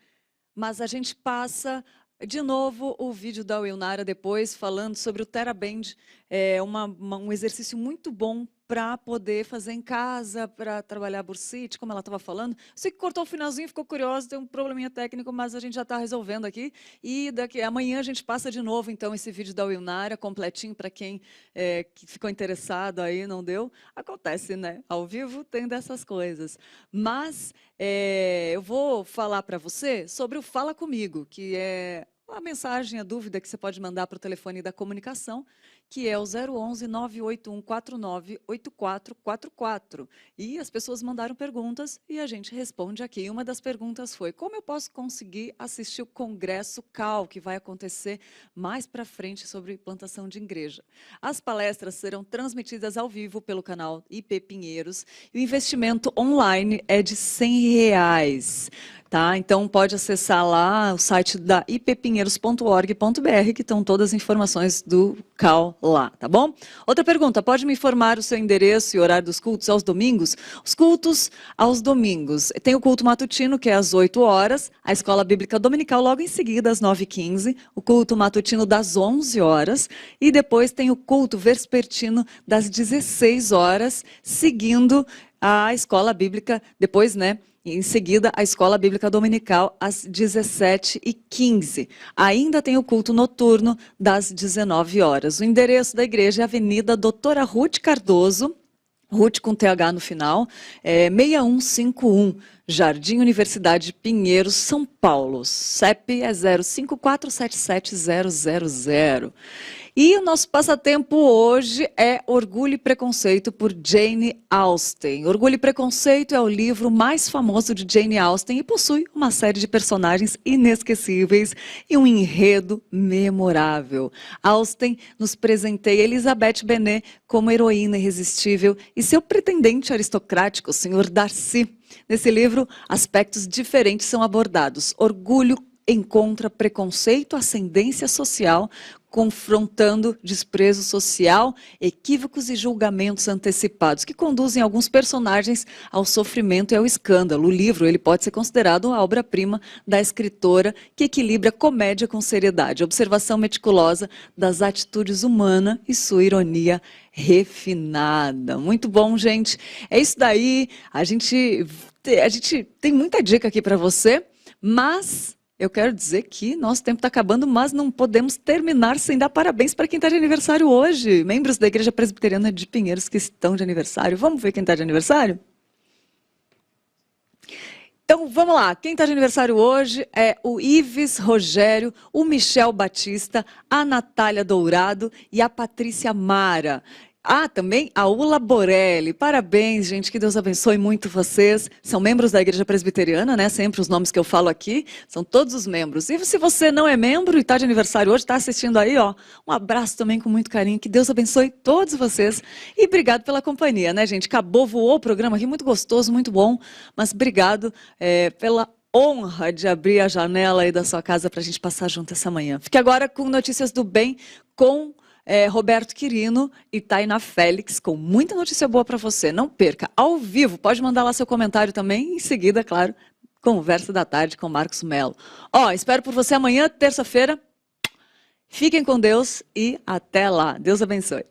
Mas a gente passa de novo o vídeo da Wilnara depois, falando sobre o TheraBand. É um exercício muito bom para poder fazer em casa, para trabalhar a bursite, como ela estava falando. Sei que cortou o finalzinho, ficou curioso, tem um probleminha técnico, mas a gente já está resolvendo aqui. E amanhã a gente passa de novo, então, esse vídeo da Wilnara, completinho, para quem que ficou interessado aí, não deu. Acontece, né? Ao vivo tem dessas coisas. Mas eu vou falar para você sobre o Fala Comigo, que é a mensagem, a dúvida que você pode mandar para o telefone da comunicação, que é o 011 981 49 8444. E as pessoas mandaram perguntas e a gente responde aqui. Uma das perguntas foi: como eu posso conseguir assistir o Congresso CAL, que vai acontecer mais para frente sobre plantação de igreja? As palestras serão transmitidas ao vivo pelo canal IP Pinheiros e o investimento online é de R$100. Tá? Então, pode acessar lá o site da ippinheiros.org.br, que estão todas as informações do CAL lá, tá bom? Outra pergunta: pode me informar o seu endereço e horário dos cultos aos domingos? Os cultos aos domingos. Tem o culto matutino, que é às 8 horas, a escola bíblica dominical logo em seguida, às 9h15, o culto matutino das 11 horas, e depois tem o culto vespertino das 16 horas, seguindo a escola bíblica, depois, né? Em seguida, a Escola Bíblica Dominical, às 17h15. Ainda tem o culto noturno, das 19 horas. O endereço da igreja é a Avenida Doutora Ruth Cardoso, Ruth com TH no final, 6151, Jardim Universidade Pinheiros, São Paulo. CEP é 05477000. E o nosso passatempo hoje é Orgulho e Preconceito, por Jane Austen. Orgulho e Preconceito é o livro mais famoso de Jane Austen e possui uma série de personagens inesquecíveis e um enredo memorável. Austen nos presenteia Elizabeth Bennet como heroína irresistível e seu pretendente aristocrático, o Sr. Darcy. Nesse livro, aspectos diferentes são abordados. Orgulho encontra preconceito, ascendência social, confrontando desprezo social, equívocos e julgamentos antecipados, que conduzem alguns personagens ao sofrimento e ao escândalo. O livro ele pode ser considerado a obra-prima da escritora, que equilibra comédia com seriedade, observação meticulosa das atitudes humanas e sua ironia refinada. Muito bom, gente. É isso daí. A gente tem muita dica aqui para você, mas eu quero dizer que nosso tempo está acabando, mas não podemos terminar sem dar parabéns para quem está de aniversário hoje. Membros da Igreja Presbiteriana de Pinheiros que estão de aniversário. Vamos ver quem está de aniversário? Então, vamos lá. Quem está de aniversário hoje é o Ives Rogério, o Michel Batista, a Natália Dourado e a Patrícia Mara. Ah, também a Ula Borelli. Parabéns, gente, que Deus abençoe muito vocês. São membros da Igreja Presbiteriana, né? Sempre os nomes que eu falo aqui, são todos os membros. E se você não é membro e está de aniversário hoje, está assistindo aí, ó, um abraço também com muito carinho. Que Deus abençoe todos vocês. E obrigado pela companhia, né, gente? Acabou, voou o programa aqui, muito gostoso, muito bom. Mas obrigado pela honra de abrir a janela aí da sua casa para a gente passar junto essa manhã. Fique agora com notícias do bem com Roberto Quirino e Tainá Félix, com muita notícia boa para você. Não perca, ao vivo, pode mandar lá seu comentário também. Em seguida, claro, Conversa da Tarde com Marcos Mello. Espero por você amanhã, terça-feira. Fiquem com Deus e até lá. Deus abençoe.